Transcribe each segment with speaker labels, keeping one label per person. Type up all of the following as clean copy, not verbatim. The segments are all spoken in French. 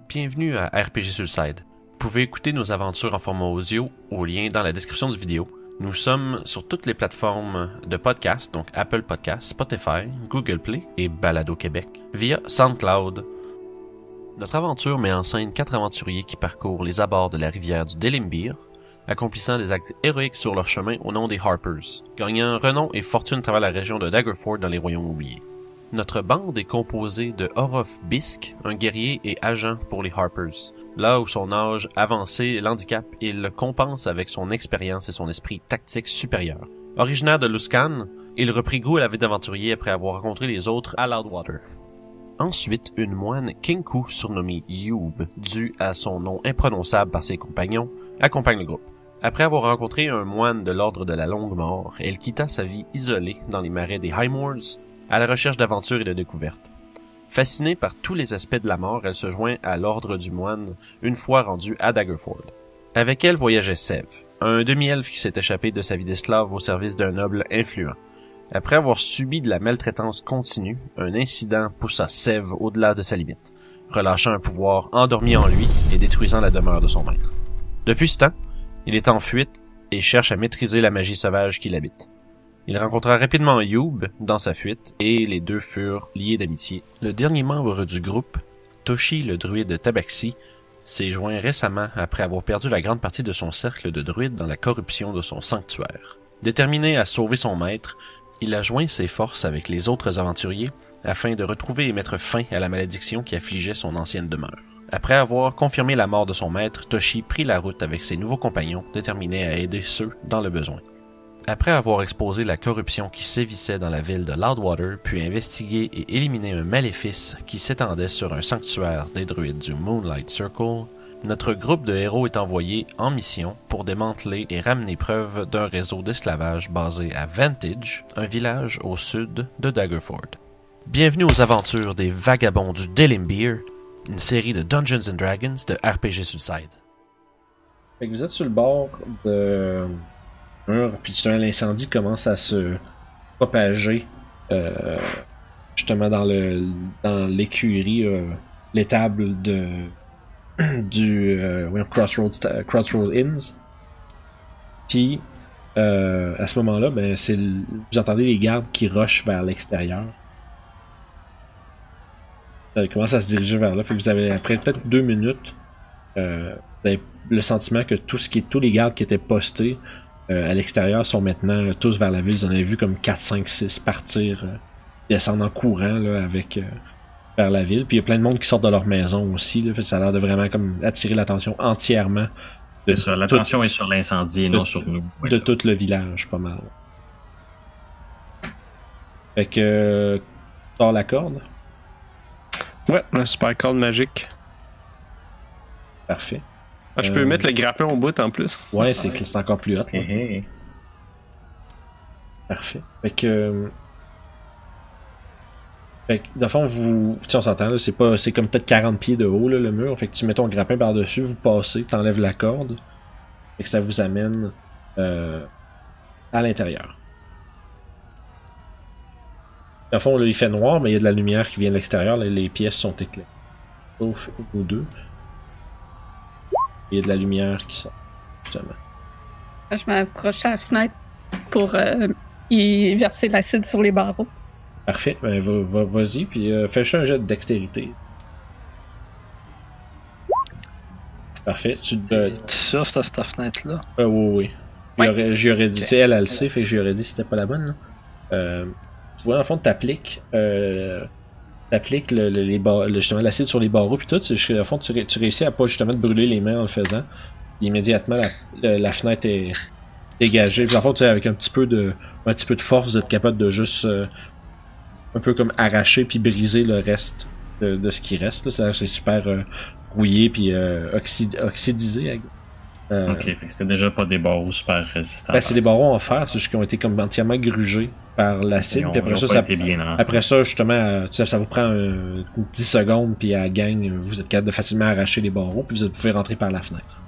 Speaker 1: Bienvenue à RPG Suicide. Vous pouvez écouter nos aventures en format audio au lien dans la description du vidéo. Nous sommes sur toutes les plateformes de podcast, donc Apple Podcasts, Spotify, Google Play et Balado Québec, via SoundCloud. Notre aventure met en scène 4 aventuriers qui parcourent les abords de la rivière du Delimbir, accomplissant des actes héroïques sur leur chemin au nom des Harpers, gagnant renom et fortune à travers la région de Daggerford dans les Royaumes oubliés. Notre bande est composée de Orof Bisk, un guerrier et agent pour les Harpers. Là où son âge avancé l'handicape, il le compense avec son expérience et son esprit tactique supérieur. Originaire de Luskan, il reprit goût à la vie d'aventurier après avoir rencontré les autres à Loudwater. Ensuite, une moine Kinku, surnommée Youb, due à son nom imprononçable par ses compagnons, accompagne le groupe. Après avoir rencontré un moine de l'ordre de la Longue Mort, elle quitta sa vie isolée dans les marais des High Moors, à la recherche d'aventures et de découvertes. Fascinée par tous les aspects de la mort, elle se joint à l'ordre du moine une fois rendue à Daggerford. Avec elle voyageait Sev, un demi-elfe qui s'est échappé de sa vie d'esclave au service d'un noble influent. Après avoir subi de la maltraitance continue, un incident poussa Sev au-delà de sa limite, relâchant un pouvoir endormi en lui et détruisant la demeure de son maître. Depuis ce temps, il est en fuite et cherche à maîtriser la magie sauvage qui l'habite. Il rencontra rapidement Youb dans sa fuite et les deux furent liés d'amitié. Le dernier membre du groupe, Toshi le druide Tabaxi, s'est joint récemment après avoir perdu la grande partie de son cercle de druides dans la corruption de son sanctuaire. Déterminé à sauver son maître, il a joint ses forces avec les autres aventuriers afin de retrouver et mettre fin à la malédiction qui affligeait son ancienne demeure. Après avoir confirmé la mort de son maître, Toshi prit la route avec ses nouveaux compagnons, déterminés à aider ceux dans le besoin. Après avoir exposé la corruption qui sévissait dans la ville de Loudwater, puis investigué et éliminé un maléfice qui s'étendait sur un sanctuaire des druides du Moonlight Circle, notre groupe de héros est envoyé en mission pour démanteler et ramener preuve d'un réseau d'esclavage basé à Vantage, un village au sud de Daggerford. Bienvenue aux aventures des Vagabonds du Delimbir, une série de Dungeons & Dragons de RPG Suicide.
Speaker 2: Fait que vous êtes sur le bord de mur, puis justement l'incendie commence à se propager justement dans l'écurie, l'étable du Crossroads Inns. Puis à ce moment-là, ben vous entendez les gardes qui rushent vers l'extérieur. Ils commencent à se diriger vers là. Fait que vous avez, après peut-être 2 minutes, vous avez le sentiment que tous les gardes qui étaient postés à l'extérieur sont maintenant tous vers la ville. Vous en avez vu comme 4, 5, 6 partir, descendre en courant là, vers la ville. Puis il y a plein de monde qui sortent de leur maison aussi. Là, ça a l'air de vraiment comme attirer l'attention entièrement.
Speaker 3: L'attention est sur l'incendie et non sur nous.
Speaker 2: De tout le village, pas mal. Fait que sors la corde.
Speaker 4: Ouais, la super corde magique.
Speaker 2: Parfait.
Speaker 4: Ah, je peux mettre le grappin au bout en plus.
Speaker 2: Ouais, c'est encore plus hot. Parfait. Fait que dans le fond, on s'entend, là, c'est comme peut-être 40 pieds de haut, là, le mur. Fait que tu mets ton grappin par-dessus, vous passez, t'enlèves la corde. Fait que ça vous amène à l'intérieur. Dans le fond, là, il fait noir, mais il y a de la lumière qui vient de l'extérieur. Les pièces sont éclairées. Sauf aux deux. Il y a de la lumière qui sort, justement.
Speaker 5: Je m'approche à la fenêtre pour y verser l'acide sur les barreaux.
Speaker 2: Parfait. Ben, vas-y, puis fais-je un jet de dextérité. Parfait. Tu
Speaker 6: sûr, c'est cette fenêtre-là?
Speaker 2: Oui. J'aurais dit, tu sais, elle le sait, fait que j'aurais dit si c'était pas la bonne. Là. Tu vois, en fond, t'appliques justement l'acide sur les barreaux, puis tout. En fond, tu réussis à pas justement te brûler les mains en le faisant. Puis immédiatement, la fenêtre est dégagée. Puis en fond, tu sais, avec un petit peu de force, vous êtes capable de juste un peu comme arracher puis briser le reste de ce qui reste. Là. C'est super rouillé puis oxydisé.
Speaker 3: Ok, fait que c'était déjà pas des barreaux super résistants.
Speaker 2: Ben, c'est des barreaux en fer, c'est juste qu'ils ont été comme entièrement grugés par l'acide. Puis après ça, justement, ça vous prend 10 secondes, puis à la gang, vous êtes capable de facilement arracher les barreaux, puis vous pouvez rentrer par la fenêtre.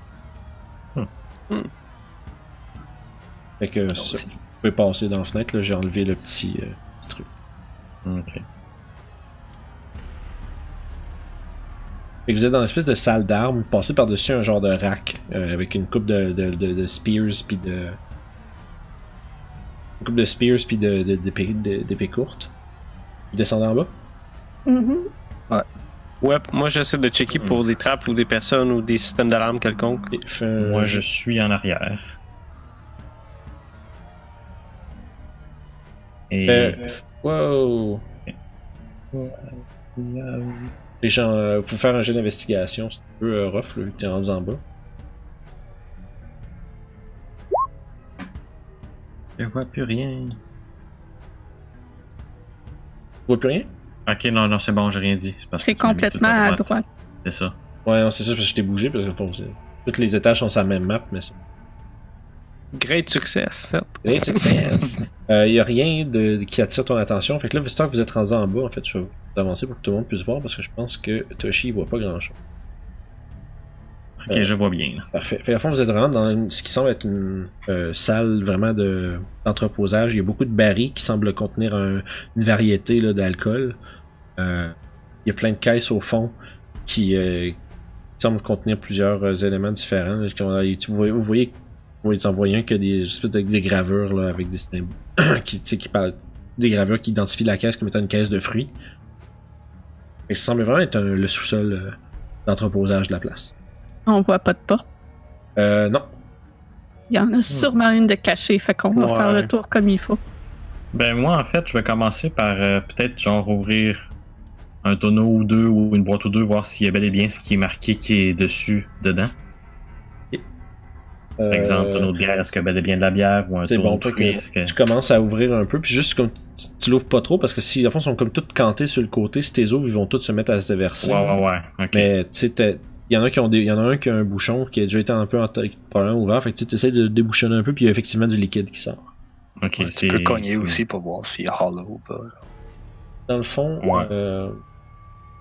Speaker 2: Fait que ça, vous pouvez passer dans la fenêtre, là, j'ai enlevé le petit truc.
Speaker 3: Ok.
Speaker 2: Fait que vous êtes dans une espèce de salle d'armes, vous passez par-dessus un genre de rack avec une coupe de spears puis de. Une coupe de spears puis d'épées courtes. Vous descendez en bas?
Speaker 5: Mhm.
Speaker 4: Ouais, moi j'essaie de checker pour des trappes ou des personnes ou des systèmes d'alarme quelconques.
Speaker 2: Et
Speaker 3: Moi, je suis en arrière. Et...
Speaker 2: Wow! Les gens, vous pouvez faire un jeu d'investigation, c'est un peu rough, là, vu que t'es rendu en bas.
Speaker 3: Je vois plus rien.
Speaker 2: Tu vois plus rien?
Speaker 3: Ok, non, c'est bon, j'ai rien dit. Parce que
Speaker 5: C'est
Speaker 3: tu m'as mis
Speaker 5: complètement
Speaker 3: tout
Speaker 5: à droite.
Speaker 3: C'est ça.
Speaker 2: Ouais, non, c'est ça, parce que je t'ai bougé, parce que tous les étages sont sur la même map, mais c'est.
Speaker 4: Great success, certes.
Speaker 2: Great success! Y a rien qui attire ton attention, fait que là, vu que vous êtes rendu en bas, en fait, je vais vous avancer pour que tout le monde puisse voir, parce que je pense que Toshi voit pas grand chose.
Speaker 3: Ok, je vois bien. Là.
Speaker 2: Parfait. Fait à fond, vous êtes vraiment dans ce qui semble être une salle vraiment d'entreposage. Il y a beaucoup de barils qui semblent contenir une variété d'alcool. Il y a plein de caisses au fond qui semblent contenir plusieurs éléments différents. Là, vous voyez en voyant qu'il y a des espèces de gravures là, avec des symboles qui parlent des gravures qui identifient la caisse comme étant une caisse de fruits. Et ça semble vraiment être le sous-sol d'entreposage de la place.
Speaker 5: On voit pas de porte.
Speaker 2: Non.
Speaker 5: Il y en a sûrement une de cachée, fait qu'on va faire le tour comme il faut.
Speaker 3: Ben moi, en fait, je vais commencer par peut-être genre ouvrir un tonneau ou deux ou une boîte ou deux, voir s'il y a bel et bien ce qui est marqué qui est dessus, dedans. Par exemple, un tonneau de bière, est-ce qu'il y a bel et bien de la bière ou un tonneau de fruits, est-ce que...
Speaker 2: Tu commences à ouvrir un peu, puis juste comme tu l'ouvres pas trop, parce que si, en fond, ils sont comme toutes cantées sur le côté, si tes ouvres, ils vont toutes se mettre à se déverser.
Speaker 3: Ouais, ok.
Speaker 2: Mais tu sais, il y en a un qui a un bouchon qui a déjà été un peu probablement ouvert, fait que tu essaies de débouchonner un peu, puis il y a effectivement du liquide qui sort.
Speaker 3: Ok,
Speaker 6: Ouais, tu peux cogner aussi pour voir s'il y a hollow ou pas.
Speaker 2: Dans le fond,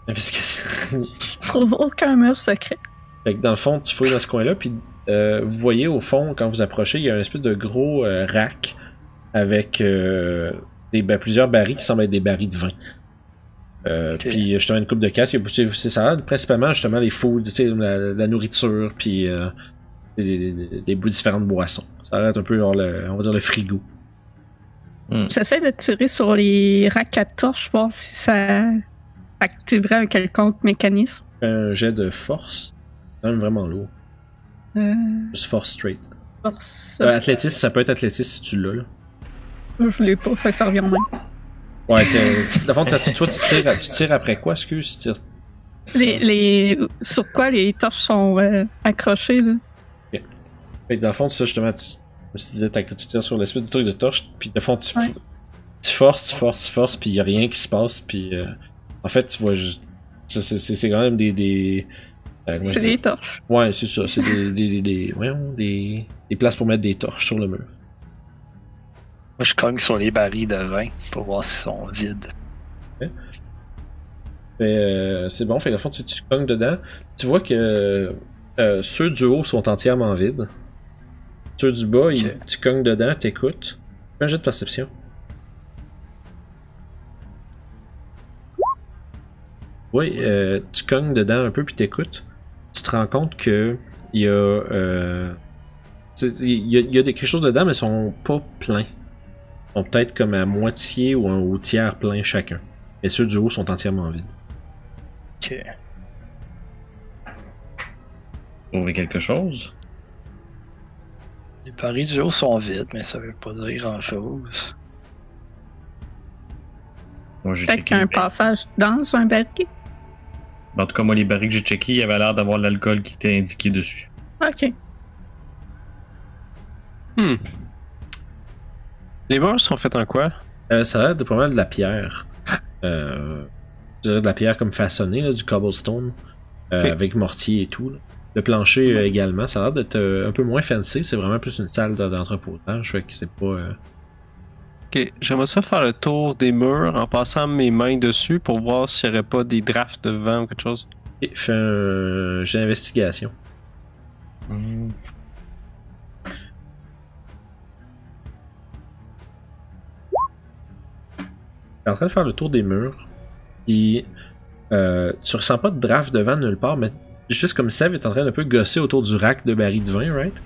Speaker 5: Je trouve aucun mur secret.
Speaker 2: Fait que dans le fond, tu fouilles dans ce coin-là, puis vous voyez au fond, quand vous approchez, il y a un espèce de gros rack avec plusieurs barils qui semblent être des barils de vin. Puis justement une coupe de caisse, ça a l'air principalement justement les foods, tu sais, la nourriture, puis des différentes boissons. Ça a l'air un peu on va dire le frigo.
Speaker 5: J'essaie de tirer sur les racks à torches, voir si ça activerait un quelconque mécanisme.
Speaker 2: Un jet de force, quand même vraiment lourd. Juste force straight.
Speaker 5: Force.
Speaker 2: Athlétisme, ça peut être athlétisme si tu l'as là.
Speaker 5: Je l'ai pas, fait que ça revient au même.
Speaker 2: Ouais, dans le fond, toi, tu tires après quoi, excuse? Tu tires...
Speaker 5: Sur quoi les torches sont accrochées, là?
Speaker 2: Okay. Fait que dans le fond, ça, justement, tu disais, tu tires sur l'espèce de truc de torche, puis de fond, tu forces, puis y a rien qui se passe, puis en fait, tu vois, c'est quand même des
Speaker 5: c'est des torches.
Speaker 2: Ouais, c'est ça, c'est des places pour mettre des torches sur le mur.
Speaker 6: Moi, je cogne sur les barils de vin pour voir s'ils sont vides.
Speaker 2: Okay. C'est bon, fait que, au fond, tu cognes dedans. Tu vois que ceux du haut sont entièrement vides. Ceux du bas, tu cognes dedans, t'écoutes. Fais un jet de perception. Oui, tu cognes dedans un peu puis t'écoutes. Tu te rends compte que il y a quelque chose dedans, mais ils sont pas pleins. Ils sont peut-être comme à moitié ou au tiers plein chacun. Et ceux du haut sont entièrement vides.
Speaker 6: Ok.
Speaker 3: Trouver quelque chose?
Speaker 6: Les barils du haut sont vides, mais ça veut pas dire grand-chose.
Speaker 3: Moi, j'ai
Speaker 5: Peut-être
Speaker 3: checké
Speaker 5: qu'un
Speaker 3: les-
Speaker 5: passage dans un baril.
Speaker 3: En tout cas, moi, les barils que j'ai checkés, il y avait l'air d'avoir de l'alcool qui était indiqué dessus.
Speaker 5: Ok.
Speaker 4: Les murs sont faits en quoi?
Speaker 2: Ça a l'air de pas mal de la pierre. Je dirais de la pierre comme façonnée, là, du cobblestone. Avec mortier et tout. Là. Le plancher également. Ça a l'air d'être un peu moins fancy. C'est vraiment plus une salle d'entreposage. Fait que c'est pas.
Speaker 4: Ok, j'aimerais ça faire le tour des murs en passant mes mains dessus pour voir s'il n'y aurait pas des drafts de vent ou quelque chose.
Speaker 2: Et fais un jet d'investigation. T'es en train de faire le tour des murs. Puis Tu ressens pas de draft de vent nulle part, mais juste comme Sev est en train d'un peu gosser autour du rack de barils de vin, right?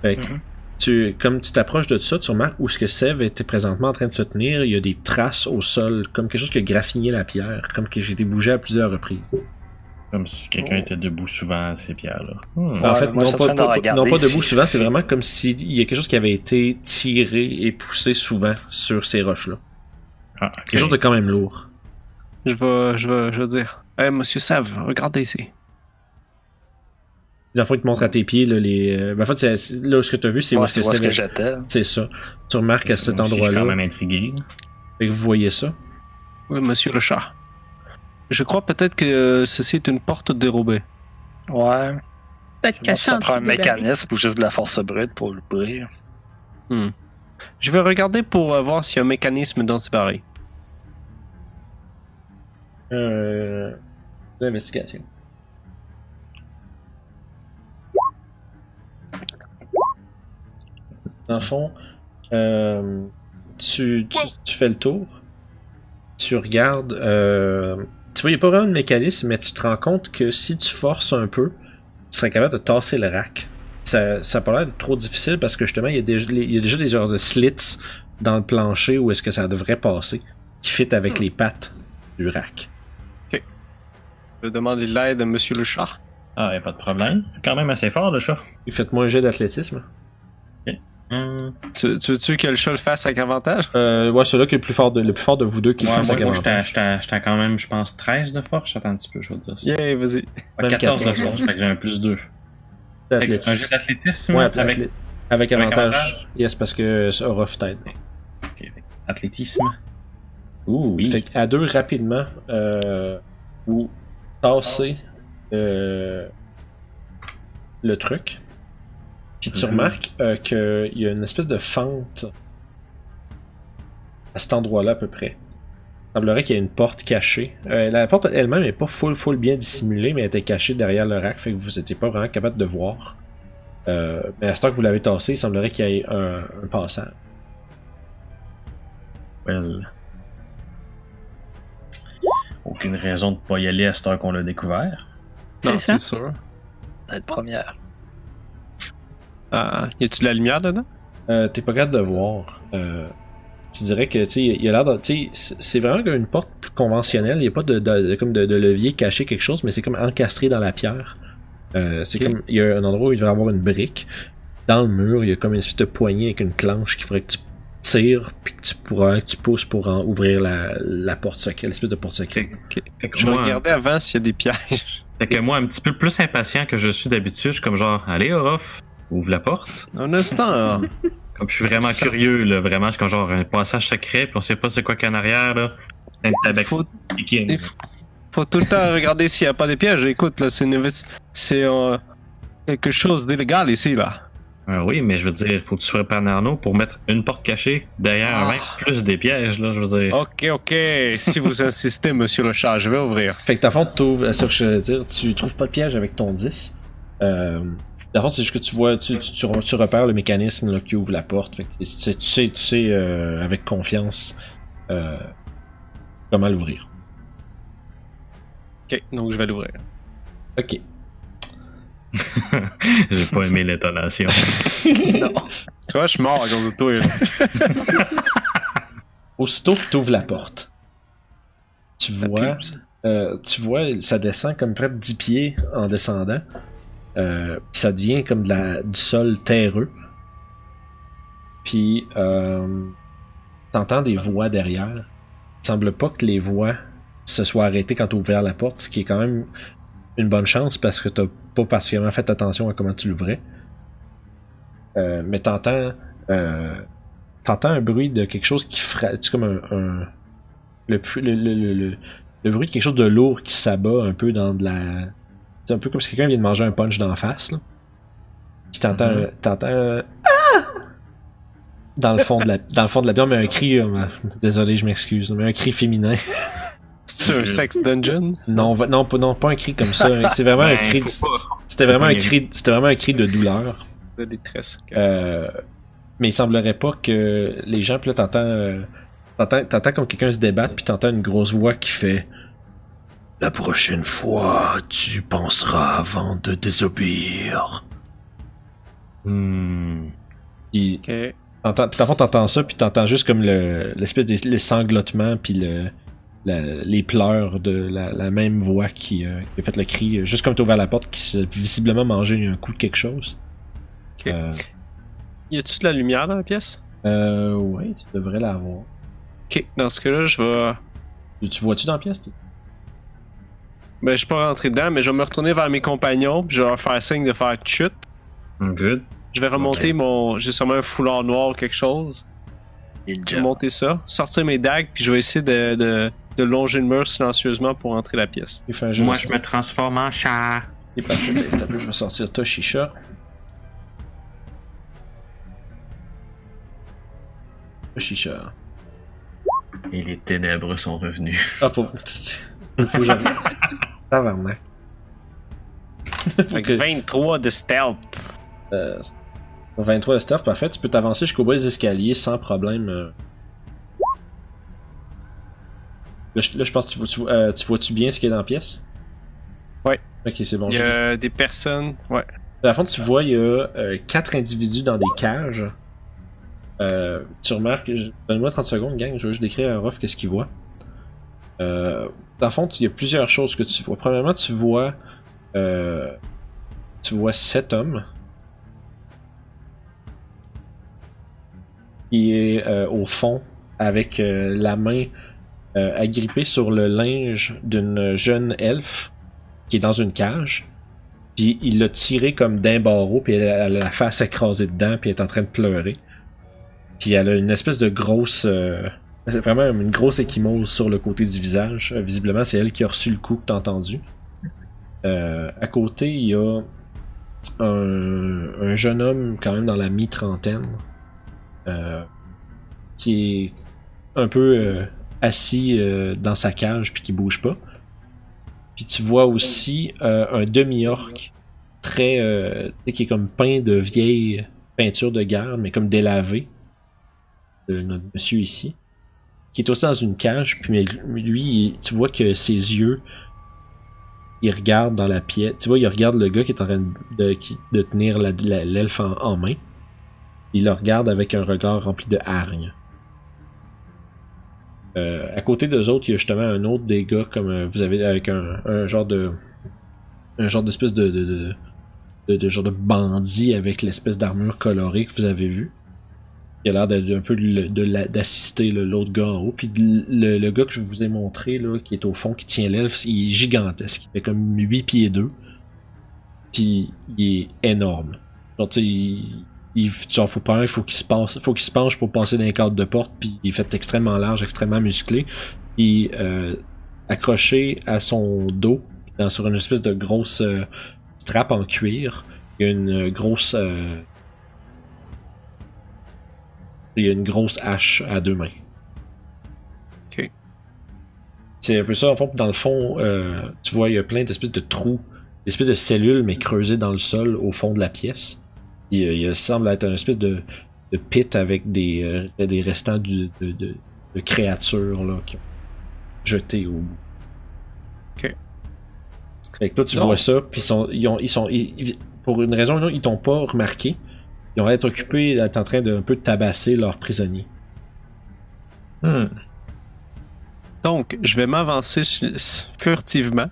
Speaker 2: Fait que comme tu t'approches de ça, tu remarques où ce que Sev était présentement en train de se tenir, il y a des traces au sol, comme quelque chose qui a graffiné la pierre, comme que j'ai été bougé à plusieurs reprises.
Speaker 3: Comme si quelqu'un était debout souvent à ces pierres-là.
Speaker 2: En fait, non pas debout souvent, c'est vraiment comme s'il y a quelque chose qui avait été tiré et poussé souvent sur ces roches-là.
Speaker 3: Ah,
Speaker 2: Quelque chose de quand même lourd.
Speaker 4: Je vais dire. Monsieur Sav, regardez ici.
Speaker 2: Dans le fond, il te montre à tes pieds, là, en fait, là, ce que tu as vu, c'est où
Speaker 6: c'est ce que j'étais.
Speaker 2: C'est ça. Tu remarques à cet
Speaker 3: Je suis
Speaker 2: endroit-là.
Speaker 3: quand même intrigué.
Speaker 2: Fait que vous voyez ça.
Speaker 4: Oui, monsieur le chat. Je crois peut-être que ceci est une porte dérobée.
Speaker 6: Ouais.
Speaker 5: Peut-être caché
Speaker 6: Ça
Speaker 5: en
Speaker 6: prend un
Speaker 5: dessous des
Speaker 6: mécanisme ou juste de la force brute pour l'ouvrir.
Speaker 4: Je vais regarder pour voir s'il y a un mécanisme dans ces barils.
Speaker 2: L'investigation. Dans le fond, tu fais le tour. Tu regardes. Tu vois, il n'y a pas vraiment de mécanisme, mais tu te rends compte que si tu forces un peu, tu serais capable de tasser le rack. Ça a pas l'air d'être trop difficile parce que justement, il y a déjà des genres de slits dans le plancher où est-ce que ça devrait passer, qui fit avec les pattes du rack.
Speaker 4: Ok. Je vais demander de l'aide à monsieur le chat.
Speaker 3: Ah, y a pas de problème. Quand même assez fort, le chat.
Speaker 2: Faites-moi un jet d'athlétisme.
Speaker 4: Tu veux-tu que le chat le fasse avec avantage?
Speaker 2: Ouais, celui-là qui est le plus fort de vous deux qui le fasse avec
Speaker 3: moi,
Speaker 2: avantage.
Speaker 3: j'étais quand même, je pense, 13 de force. Attends un petit peu, je vais te dire ça.
Speaker 4: Yeah, vas-y.
Speaker 3: 14 de force, fait que j'ai un plus 2. Un jeu d'athlétisme
Speaker 2: Ouais, avec avantage. Yes, parce que ça aura peut-être.
Speaker 3: Ok, athlétisme. Ouh, oui.
Speaker 2: Fait qu'à deux, rapidement, vous tassez le truc. Puis tu remarques qu'il y a une espèce de fente à cet endroit-là à peu près. Il semblerait qu'il y ait une porte cachée. La porte elle-même n'est pas full bien dissimulée, mais elle était cachée derrière le rack, fait que vous n'étiez pas vraiment capable de voir. Mais à ce temps que vous l'avez tassé, il semblerait qu'il y ait un passage.
Speaker 3: Well. Aucune raison de pas y aller à cette heure qu'on l'a découvert.
Speaker 4: Non,
Speaker 5: ça.
Speaker 4: c'est sûr.
Speaker 6: Peut-être première.
Speaker 4: Y a-tu de la lumière dedans?
Speaker 2: T'es pas capable de voir. Tu dirais que, tu sais, il y a l'air de. Tu sais, c'est vraiment comme une porte plus conventionnelle. Il n'y a pas de levier caché quelque chose, mais c'est comme encastré dans la pierre. C'est comme. Il y a un endroit où il devrait y avoir une brique. Dans le mur, il y a comme une espèce de poignée avec une clenche qu'il faudrait que tu tires, puis que tu pousses pour ouvrir la porte secrète, l'espèce de porte secrète.
Speaker 3: Fait que
Speaker 4: Je
Speaker 3: moi,
Speaker 4: regardais avant s'il y a des pièges.
Speaker 3: Fait que moi, un petit peu plus impatient que je suis d'habitude, je suis comme genre, allez, Orof, ouvre la porte.
Speaker 4: Un instant.
Speaker 3: Comme je suis vraiment curieux, là, vraiment, je suis comme genre un passage secret, puis on sait pas c'est quoi qu'il y a en arrière, là. Un tabac
Speaker 4: Il faut tout le temps regarder s'il n'y a pas de pièges. Écoute, là, c'est quelque chose d'illégal ici, là.
Speaker 3: Oui, mais je veux dire, faut que tu sois Panarno pour mettre une porte cachée derrière un mec, plus des pièges, là, je veux dire.
Speaker 4: Ok. Si vous insistez, monsieur le chat, je vais ouvrir.
Speaker 2: Fait que, dans le fond, ça que je veux dire, tu trouves pas de piège avec ton 10. Dans le fond, c'est juste que tu vois, tu repères le mécanisme là, qui ouvre la porte. Fait que tu sais avec confiance comment l'ouvrir.
Speaker 4: Ok, donc je vais l'ouvrir.
Speaker 2: Ok.
Speaker 3: J'ai pas aimé l'intonation.
Speaker 6: Non.
Speaker 4: Tu vois, je suis mort à cause de toi. Là.
Speaker 2: Aussitôt que tu ouvres la porte, tu vois, ça descend comme près de 10 pieds en descendant. Ça devient comme du sol terreux. Puis, t'entends des voix derrière. Il semble pas que les voix se soient arrêtées quand tu as ouvert la porte, ce qui est quand même une bonne chance parce que t'as pas particulièrement fait attention à comment tu l'ouvrais. Mais t'entends un bruit de quelque chose qui frappe. C'est comme le bruit de quelque chose de lourd qui s'abat un peu dans de la. C'est un peu comme si quelqu'un vient de manger un punch d'en face, là. Puis t'entends dans le fond de la bière, mais un cri, désolé, je m'excuse, mais un cri féminin.
Speaker 4: C'est un sex dungeon?
Speaker 2: Non, pas un cri comme ça. C'est vraiment un cri. C'était vraiment un cri de douleur.
Speaker 4: De détresse.
Speaker 2: Mais il semblerait pas que les gens, puis là t'entends comme quelqu'un se débattre, puis t'entends une grosse voix qui fait La prochaine fois, tu penseras avant de désobéir. Puis, t'entends ça, puis t'entends juste comme l'espèce de sanglotement, puis les pleurs de la même voix qui a fait le cri, juste comme t'as ouvert la porte, qui s'est visiblement mangé un coup de quelque chose.
Speaker 4: Ok. Y a-tu de la lumière dans la pièce?
Speaker 2: Ouais, tu devrais l'avoir.
Speaker 4: Ok, dans ce cas-là, je vais...
Speaker 2: Tu vois-tu dans la pièce?
Speaker 4: Ben, je suis pas rentré dedans, mais je vais me retourner vers mes compagnons, puis je vais leur faire signe de faire chute.
Speaker 3: Good.
Speaker 4: Je vais remonter j'ai sûrement un foulard noir ou quelque chose. Je vais monter ça, sortir mes dagues, puis je vais essayer de longer le mur silencieusement pour entrer la pièce.
Speaker 3: Moi, je me transforme en chat.
Speaker 2: Et parfait, je vais sortir Toshisha. Toshisha.
Speaker 3: Et les ténèbres sont revenus.
Speaker 2: Ah, pour... Il faut que j'arrive. Tabarnak.
Speaker 4: Fait que 23 de stealth.
Speaker 2: 23 de stealth, parfait. Tu peux t'avancer jusqu'au bas des escaliers sans problème. Là, je pense que tu vois-tu bien ce qu'il y a dans la pièce?
Speaker 4: Ouais.
Speaker 2: Ok, c'est bon.
Speaker 4: Il y a des personnes. Ouais.
Speaker 2: À la fin, tu vois, il y a 4 individus dans des cages. Tu remarques. Donne-moi 30 secondes, gang. Je vais juste décrire à Ruff qu'est-ce qu'il voit. Dans le fond, il y a plusieurs choses que tu vois. Premièrement, tu vois 7 hommes qui est au fond avec la main agrippée sur le linge d'une jeune elfe qui est dans une cage. Puis il l'a tiré comme d'un barreau, puis elle a la face écrasée dedans, puis elle est en train de pleurer. Puis elle a une espèce de grosse... vraiment une grosse échymose sur le côté du visage. Visiblement, c'est elle qui a reçu le coup que t'as entendu. À côté, il y a un jeune homme quand même dans la mi-trentaine qui est un peu assis dans sa cage puis qui bouge pas. Puis tu vois aussi un demi-orc très qui est comme peint de vieille peinture de guerre mais comme délavé de notre monsieur ici, qui est aussi dans une cage. Puis lui, tu vois que ses yeux, il regarde dans la pièce. Tu vois, il regarde le gars qui est en train de tenir l'elfe en main. Il le regarde avec un regard rempli de hargne. À côté d'eux autres, il y a justement un autre des gars comme vous avez avec un genre d'espèce de genre de bandit avec l'espèce d'armure colorée que vous avez vu. Il a l'air d'un peu d'assister l'autre gars en haut. Puis le gars que je vous ai montré, là, qui est au fond, qui tient l'elfe, il est gigantesque. Il fait comme 8 pieds 2. Puis il est énorme. Donc tu sais, faut qu'il se penche pour passer dans les cadres de porte. Puis il est fait extrêmement large, extrêmement musclé. Puis accroché à son dos, sur une espèce de grosse strap en cuir, il y a une grosse... il y a une grosse hache à 2 mains.
Speaker 4: Ok.
Speaker 2: C'est un peu ça, en fond. Dans le fond, tu vois, il y a plein d'espèces de trous, d'espèces de cellules, mais creusées dans le sol au fond de la pièce. Il semble être une espèce de pit avec des restants de créatures là, qui ont jeté au bout.
Speaker 4: Ok.
Speaker 2: Fait que toi, tu vois ça, puis pour une raison ou une autre, ils t'ont pas remarqué. Ils ont l'air occupés d'être en train d'un peu tabasser leurs prisonniers.
Speaker 4: Donc, je vais m'avancer furtivement.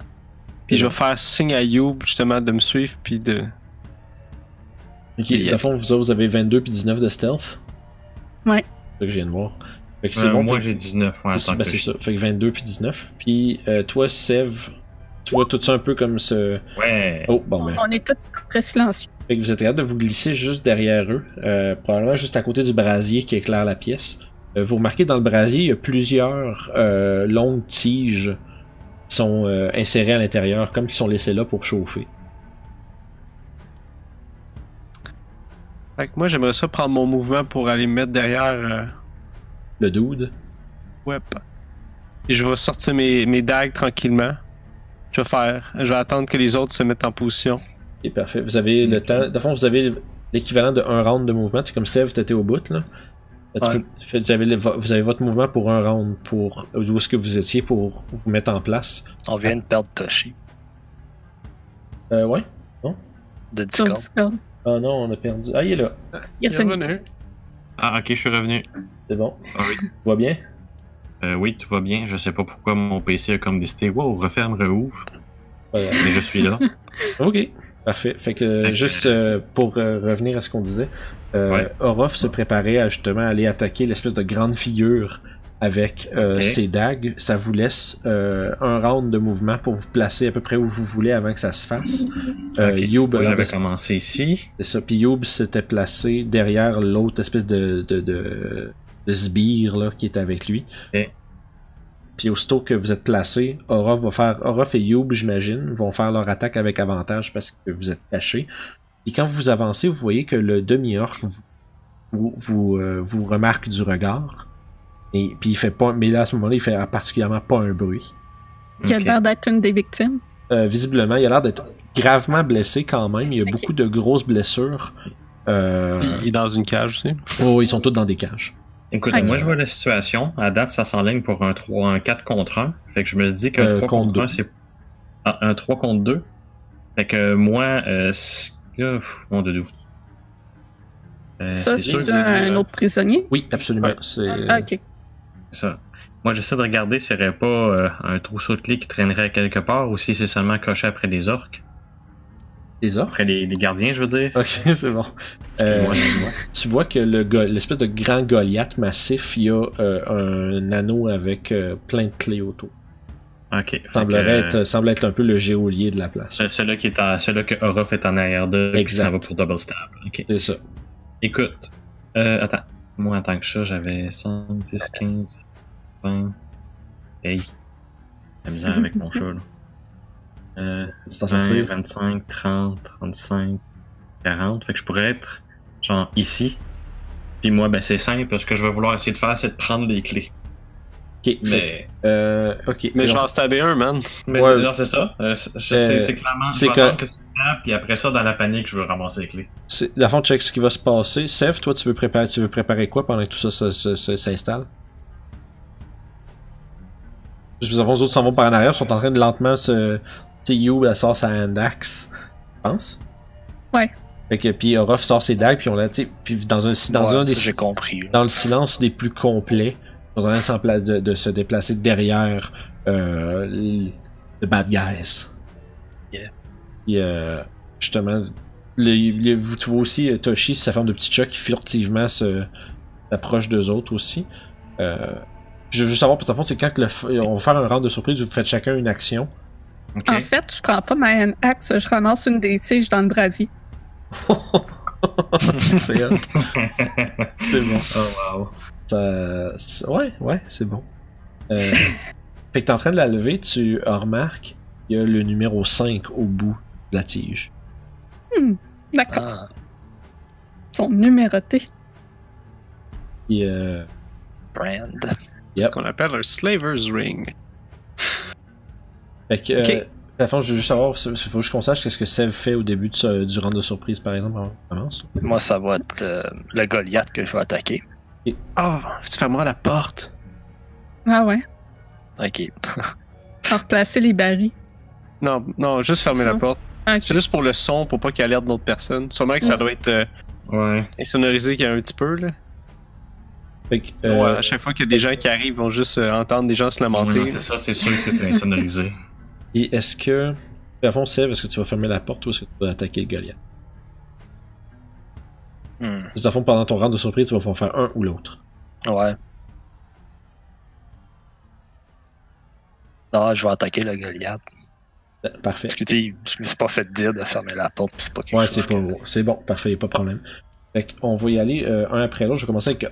Speaker 4: Puis je vais faire signe à Youb justement de me suivre puis de...
Speaker 2: Ok, à fond, vous avez 22 puis 19 de stealth.
Speaker 5: Ouais.
Speaker 2: C'est ça que je viens de voir. Fait que c'est bon,
Speaker 3: moi j'ai 19, ouais,
Speaker 2: c'est ça. Fait que 22 puis 19. Puis toi, Sev, tu vois tout ça un peu comme ce...
Speaker 3: Ouais.
Speaker 2: Oh, bon, ben...
Speaker 5: On est tous très silencieux.
Speaker 2: Fait que vous êtes capable de vous glisser juste derrière eux, probablement juste à côté du brasier qui éclaire la pièce. Vous remarquez dans le brasier, il y a plusieurs longues tiges qui sont insérées à l'intérieur, comme qui sont laissées là pour chauffer.
Speaker 4: Fait que moi, j'aimerais ça prendre mon mouvement pour aller me mettre derrière...
Speaker 2: Le dude.
Speaker 4: Ouais. Et je vais sortir mes dagues tranquillement. Je vais attendre que les autres se mettent en position.
Speaker 2: Et parfait. Vous avez le temps. De fond, vous avez l'équivalent de 1 round de mouvement. C'est comme Sev, t'étais au bout, là. Vous avez votre mouvement pour un round pour où est-ce que vous étiez pour vous mettre en place.
Speaker 6: On vient de perdre Toshi.
Speaker 2: Ouais. Non?
Speaker 6: De
Speaker 5: Sur
Speaker 6: Discord.
Speaker 5: Discord.
Speaker 2: Ah non, on a perdu. Ah, il est là.
Speaker 5: Il a fait
Speaker 4: revenu.
Speaker 3: Ah, ok, je suis revenu.
Speaker 2: C'est bon.
Speaker 3: Ah oui.
Speaker 2: Tout va bien?
Speaker 3: Oui, tout va bien. Je sais pas pourquoi mon PC a comme décidé, wow, referme, rouvre.
Speaker 2: Voilà.
Speaker 3: Mais je suis là.
Speaker 2: Ok, parfait. Fait que juste pour revenir à ce qu'on disait, Orof se préparait à justement aller attaquer l'espèce de grande figure avec ses dagues. Ça vous laisse un round de mouvement pour vous placer à peu près où vous voulez avant que ça se fasse. Youb,
Speaker 3: moi, j'avais commencé ici.
Speaker 2: c'est ça. Puis Youb s'était placé derrière l'autre espèce de sbire là, qui est avec lui.
Speaker 3: Okay.
Speaker 2: Puis aussitôt que vous êtes placé, Orof et Youb, j'imagine, vont faire leur attaque avec avantage parce que vous êtes cachés. Et quand vous avancez, vous voyez que le demi-orc vous remarque du regard. Et puis il fait pas, mais là à ce moment-là, il fait particulièrement pas un bruit.
Speaker 5: Il a l'air d'être une des victimes.
Speaker 2: Visiblement, il a l'air d'être gravement blessé quand même. Il y a beaucoup de grosses blessures.
Speaker 4: Il est dans une cage aussi.
Speaker 2: Oh, ils sont tous dans des cages.
Speaker 3: Écoute, moi je vois la situation. À date, ça s'enligne pour un 4 contre 1. Fait que je me dis qu'un 3 contre 1, c'est un 3 contre 2. Fait que moi, mon doudou.
Speaker 5: Ça, c'est un autre prisonnier?
Speaker 2: Oui, absolument.
Speaker 3: Ouais.
Speaker 5: Ah, ok.
Speaker 3: Ça. Moi, j'essaie de regarder s'il n'y aurait pas un trousseau de clés qui traînerait quelque part ou si c'est seulement coché après les orques.
Speaker 2: Les orques?
Speaker 3: Après les gardiens, je veux dire.
Speaker 2: Ok, c'est bon.
Speaker 3: Excuse-moi.
Speaker 2: Tu vois que l'espèce de grand Goliath massif, il y a un anneau avec plein de clés autour.
Speaker 3: Ok.
Speaker 2: Semble être un peu le géolier de la place.
Speaker 3: Celui-là que Orof est en arrière de, qui s'en va pour double stab. Ok.
Speaker 2: C'est ça.
Speaker 3: Écoute, attends. Moi, en tant que chat, j'avais 5, 10, 15, 20. Hey. La misère avec mon chat, là. 20, 25, 30, 35, 40. Fait que je pourrais être, genre, ici. Puis moi, ben, c'est simple. Ce que je vais vouloir essayer de faire, c'est de prendre les clés.
Speaker 2: Ok,
Speaker 3: mais...
Speaker 2: ok.
Speaker 4: Mais je vais en stabber un, man.
Speaker 3: Mais
Speaker 2: ouais.
Speaker 3: non, c'est ça. C'est clairement...
Speaker 2: C'est
Speaker 3: que tu tapes, puis après ça, dans la panique, je veux ramasser les clés.
Speaker 2: La fond, check ce qui va se passer. Seth, toi, tu veux préparer quoi pendant que tout ça s'installe? Les autres s'en vont par en arrière, sont en train de lentement se... Tu sais, You, elle sort sa hand axe, je pense.
Speaker 5: Ouais.
Speaker 2: Fait que, puis Orof sort ses dagues, puis on l'a, tu sais, puis
Speaker 6: j'ai compris.
Speaker 2: Dans le silence des plus complets, on est en train de se déplacer derrière le bad guys.
Speaker 6: Yeah.
Speaker 2: Puis, justement, tu vois aussi Toshi, sa forme de petit chat qui furtivement s'approche d'eux autres aussi. Je veux juste savoir, parce que c'est quand on va faire un round de surprise où vous faites chacun une action.
Speaker 3: Okay.
Speaker 5: En fait, je prends pas ma hand axe, je ramasse une des tiges dans le brasier.
Speaker 2: C'est hot. C'est bon.
Speaker 3: Oh wow.
Speaker 2: Ouais, c'est bon. Fait que t'es en train de la lever, tu remarques, il y a le numéro 5 au bout de la tige.
Speaker 5: D'accord.
Speaker 6: Ah.
Speaker 5: Ils sont numérotés.
Speaker 2: Et,
Speaker 6: Brand.
Speaker 4: C'est ce qu'on appelle un Slaver's Ring.
Speaker 2: fait que,
Speaker 4: Ok.
Speaker 2: à la fin, je veux juste savoir, il faut juste qu'on sache qu'est-ce que Sev fait au début du round de surprise, par exemple, avant qu'on commence.
Speaker 6: Moi, ça va être le Goliath que je vais attaquer.
Speaker 4: Oh, tu fermeras la porte.
Speaker 5: Ah ouais.
Speaker 6: Ok.
Speaker 5: On va replacer les barils.
Speaker 4: Non, juste fermer la porte.
Speaker 5: Ok.
Speaker 4: C'est juste pour le son, pour pas qu'il alerte d'autres personnes. Sûrement que ça doit être
Speaker 3: Ouais.
Speaker 4: insonorisé qu'il y a un petit peu, là.
Speaker 2: Fait que,
Speaker 4: Sinon, à chaque fois qu'il y a des gens qui arrivent, ils vont juste entendre des gens se lamenter.
Speaker 3: Non, c'est ça, c'est sûr que c'est insonorisé.
Speaker 2: et est-ce que, à fond, Sev, est-ce que tu vas fermer la porte ou est-ce que tu vas attaquer le Goliath? Parce que, à fond, pendant ton round de surprise, tu vas pouvoir faire un ou l'autre.
Speaker 6: Ouais. Non, je vais attaquer le Goliath.
Speaker 2: Parfait.
Speaker 6: Parce que tu sais, je me suis pas fait dire de fermer la porte, puis c'est pas quelque
Speaker 2: Ouais,
Speaker 6: chose.
Speaker 2: c'est bon, parfait, pas de problème. Fait qu'on va y aller un après l'autre. Je vais commencer avec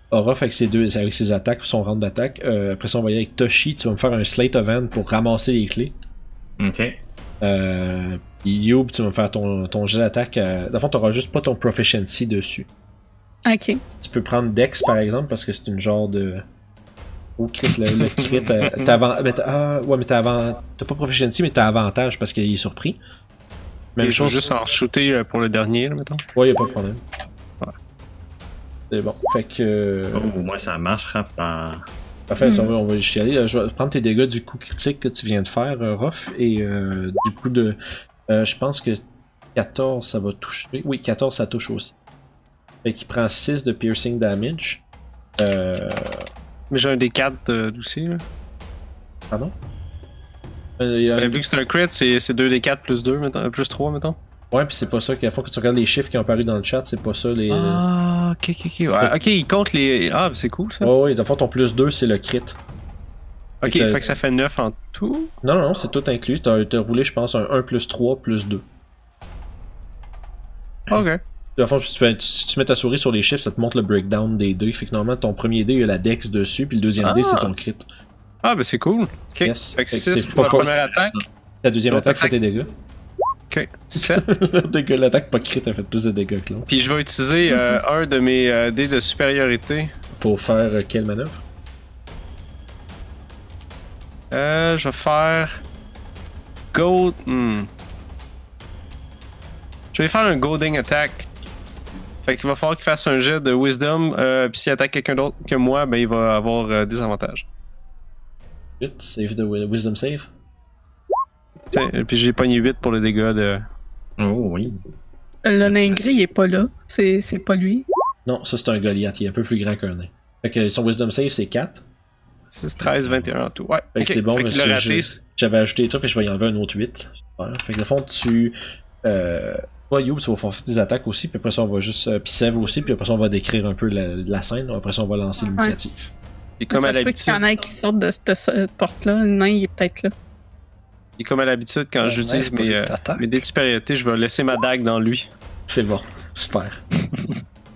Speaker 2: Orof avec ses attaques, son round d'attaque. Après ça, on va y aller avec Toshi. Tu vas me faire un Slate of Hand pour ramasser les clés.
Speaker 3: Ok.
Speaker 2: Puis Youb, tu vas me faire ton jet d'attaque. Dans le fond, t'auras juste pas ton Proficiency dessus.
Speaker 5: Ok.
Speaker 2: Tu peux prendre Dex par exemple, parce que c'est une genre de. Oh Chris, le crit, t'as pas Proficiency, mais t'as avantage parce qu'il est surpris. Même
Speaker 4: Et
Speaker 2: chose.
Speaker 4: juste en shooter pour le dernier, là, mettons.
Speaker 2: Ouais, y'a pas de problème.
Speaker 4: Ouais.
Speaker 2: C'est bon. Fait que.
Speaker 3: Au moins ça marchera par.
Speaker 2: Parfait, on va y aller. Je vais prendre tes dégâts du coup critique que tu viens de faire, Ruff, et du coup de. Je pense que 14 ça va toucher. Oui, 14 ça touche aussi. Fait qu'il prend 6 de piercing damage.
Speaker 4: Mais j'ai un des 4 aussi, là.
Speaker 2: Pardon?
Speaker 4: Vu que c'est un crit, c'est 2 des 4 plus 2, plus 3, mettons.
Speaker 2: Ouais, pis c'est pas ça qu'à la fois que tu regardes les chiffres qui ont apparu dans le chat, c'est pas ça les.
Speaker 4: Ah, ok. Ouais, ok, il compte les. Ah, c'est cool ça.
Speaker 2: Ouais, dans le fond, ton plus 2, c'est le crit.
Speaker 4: Ok, fait que ça fait 9 en tout.
Speaker 2: Non, c'est tout inclus. T'as roulé, je pense, un 1 plus 3 plus 2.
Speaker 4: Ok.
Speaker 2: Dans le fond, si tu mets ta souris sur les chiffres, ça te montre le breakdown des dés. Fait que normalement, ton premier dé, il y a la dex dessus, puis le deuxième dé, c'est ton crit.
Speaker 4: Ah, ben c'est cool. Ok.
Speaker 2: Yes.
Speaker 4: Fait que 6 pour la première attaque.
Speaker 2: La deuxième attaque fait tes dégâts.
Speaker 4: Ok. 7.
Speaker 2: L'attaque pas crit a fait plus de dégâts que l'autre.
Speaker 4: Puis je vais utiliser un de mes dés de supériorité.
Speaker 2: Faut faire quelle manœuvre?
Speaker 4: Je vais faire. Gold. Je vais faire un Golding Attack. Fait qu'il va falloir qu'il fasse un jet de Wisdom. Puis s'il attaque quelqu'un d'autre que moi, ben il va avoir des avantages.
Speaker 2: Vite, save de Wisdom save.
Speaker 4: Puis j'ai pogné 8 pour le dégât de.
Speaker 3: Oh oui.
Speaker 5: Le nain gris, il est pas là. C'est pas lui.
Speaker 2: Non, ça c'est un Goliath, il est un peu plus grand qu'un nain. Fait que son Wisdom save c'est 4.
Speaker 4: 6, 13, 21 en tout. Ouais.
Speaker 2: Fait que c'est bon, mais
Speaker 4: raté.
Speaker 2: J'avais ajouté tout, fait que je vais y enlever un autre 8. Super. Fait que de fond, tu. Toi, You, tu vas faire des attaques aussi, puis après ça, on va juste. Puis Sev aussi, puis après ça, on va décrire un peu la scène. Après ça, on va lancer l'initiative.
Speaker 4: Et comme à l'habitude.
Speaker 5: Il y en a qui sortent de cette porte-là. Le nain, il est peut-être là.
Speaker 4: Et comme à l'habitude, quand j'utilise mes dés de supériorité, je vais laisser ma dague dans lui.
Speaker 2: C'est bon. Super.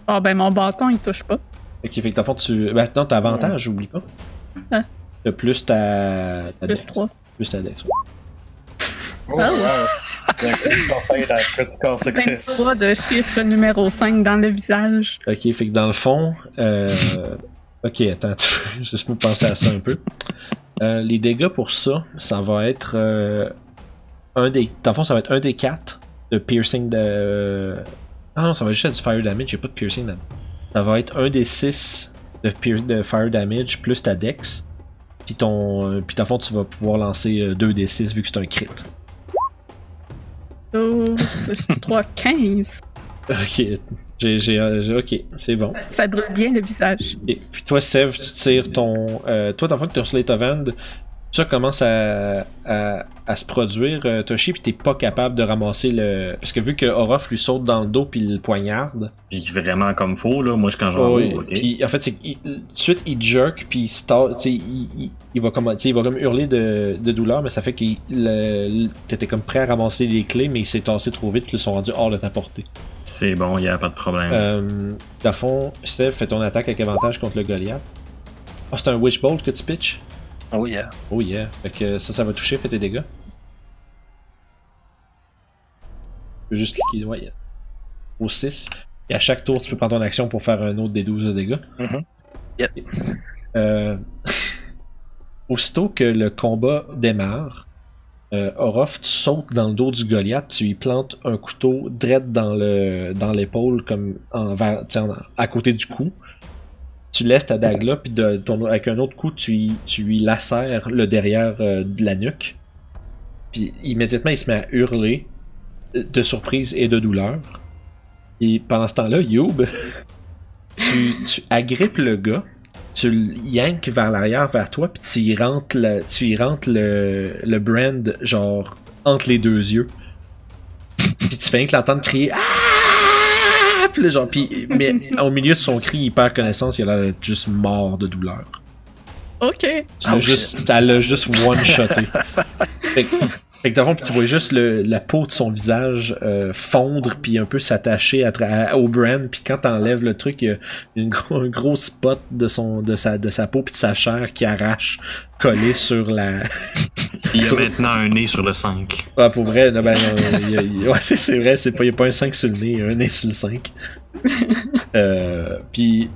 Speaker 5: Ah, ben mon bâton, il touche pas.
Speaker 2: Ok, fait que dans le fond, tu. Ben, non, t'as avantage, oublie pas.
Speaker 5: Ah.
Speaker 2: T'as plus ta
Speaker 5: Plus
Speaker 2: dex.
Speaker 5: 3.
Speaker 2: Plus ta dex.
Speaker 3: Oh, wow. Critical success.
Speaker 5: 23 de chiffre numéro 5 dans le visage.
Speaker 2: Ok, fait que dans le fond. Ok, attends, juste me penser à ça un peu. Les dégâts pour ça, ça va être un des. Dans le fond, ça va être un des 4 de piercing de. Ah non, ça va juste être du fire damage, j'ai pas de piercing damage. Ça va être un des 6 de fire damage plus ta dex. Puis dans le fond, tu vas pouvoir lancer 2 des 6 vu que c'est un crit.
Speaker 5: 12 plus 3, 15.
Speaker 2: Ok, ok, c'est bon.
Speaker 5: Ça brûle bien le visage.
Speaker 2: Et puis toi, Sev, tu tires ton. Toi, dans le fond, que ton Slate of Hand, ça commence à se produire, Toshi, puis t'es pas capable de ramasser le. Parce que vu que Orof lui saute dans le dos puis le poignarde.
Speaker 3: Puis vraiment comme faux, là, moi je quand j'en
Speaker 2: oui,
Speaker 3: okay.
Speaker 2: Puis en fait, c'est tout de suite il jerk puis il va comme hurler de douleur, mais ça fait que t'étais comme prêt à ramasser les clés, mais il s'est tassé trop vite, puis ils sont rendus hors de ta portée.
Speaker 3: C'est bon, y a pas de problème.
Speaker 2: Dans le fond, Steph, fais ton attaque avec avantage contre le Goliath. Ah, c'est un Witch Bolt que tu pitches?
Speaker 6: Oh yeah.
Speaker 2: Oh yeah. Fait que ça va toucher, fais tes dégâts. Tu peux juste cliquer, ouais. Au 6. Et à chaque tour, tu peux prendre ton action pour faire un autre des 12 de dégâts.
Speaker 6: Yep.
Speaker 2: Aussitôt que le combat démarre, Orof, tu sautes dans le dos du Goliath, tu lui plantes un couteau direct dans l'épaule, comme à côté du cou. Tu laisses ta dague là, puis avec un autre coup, tu lui lacères le derrière de la nuque. Puis immédiatement, il se met à hurler de surprise et de douleur. Et pendant ce temps-là, Youb, tu agrippes le gars, tu le yankes vers l'arrière, vers toi, puis tu y rentres le brand, genre, entre les deux yeux. Puis tu fais que l'entendre crier « Ah! » Puis là, genre, mais au milieu de son cri, il perd connaissance, il a l'air d'être juste mort de douleur.
Speaker 5: Ok.
Speaker 2: Elle l'a juste one-shoté. Fait que dans le fond, tu vois juste la peau de son visage fondre puis un peu s'attacher au brand, puis quand t'enlèves le truc, il y a un gros spot de sa peau puis de sa chair qui arrache, collé sur la...
Speaker 3: Il y a maintenant un nez sur le 5.
Speaker 2: Ah, pour vrai, non, ouais, c'est vrai, il n'y a pas un 5 sur le nez, il y a un nez sur le 5. Puis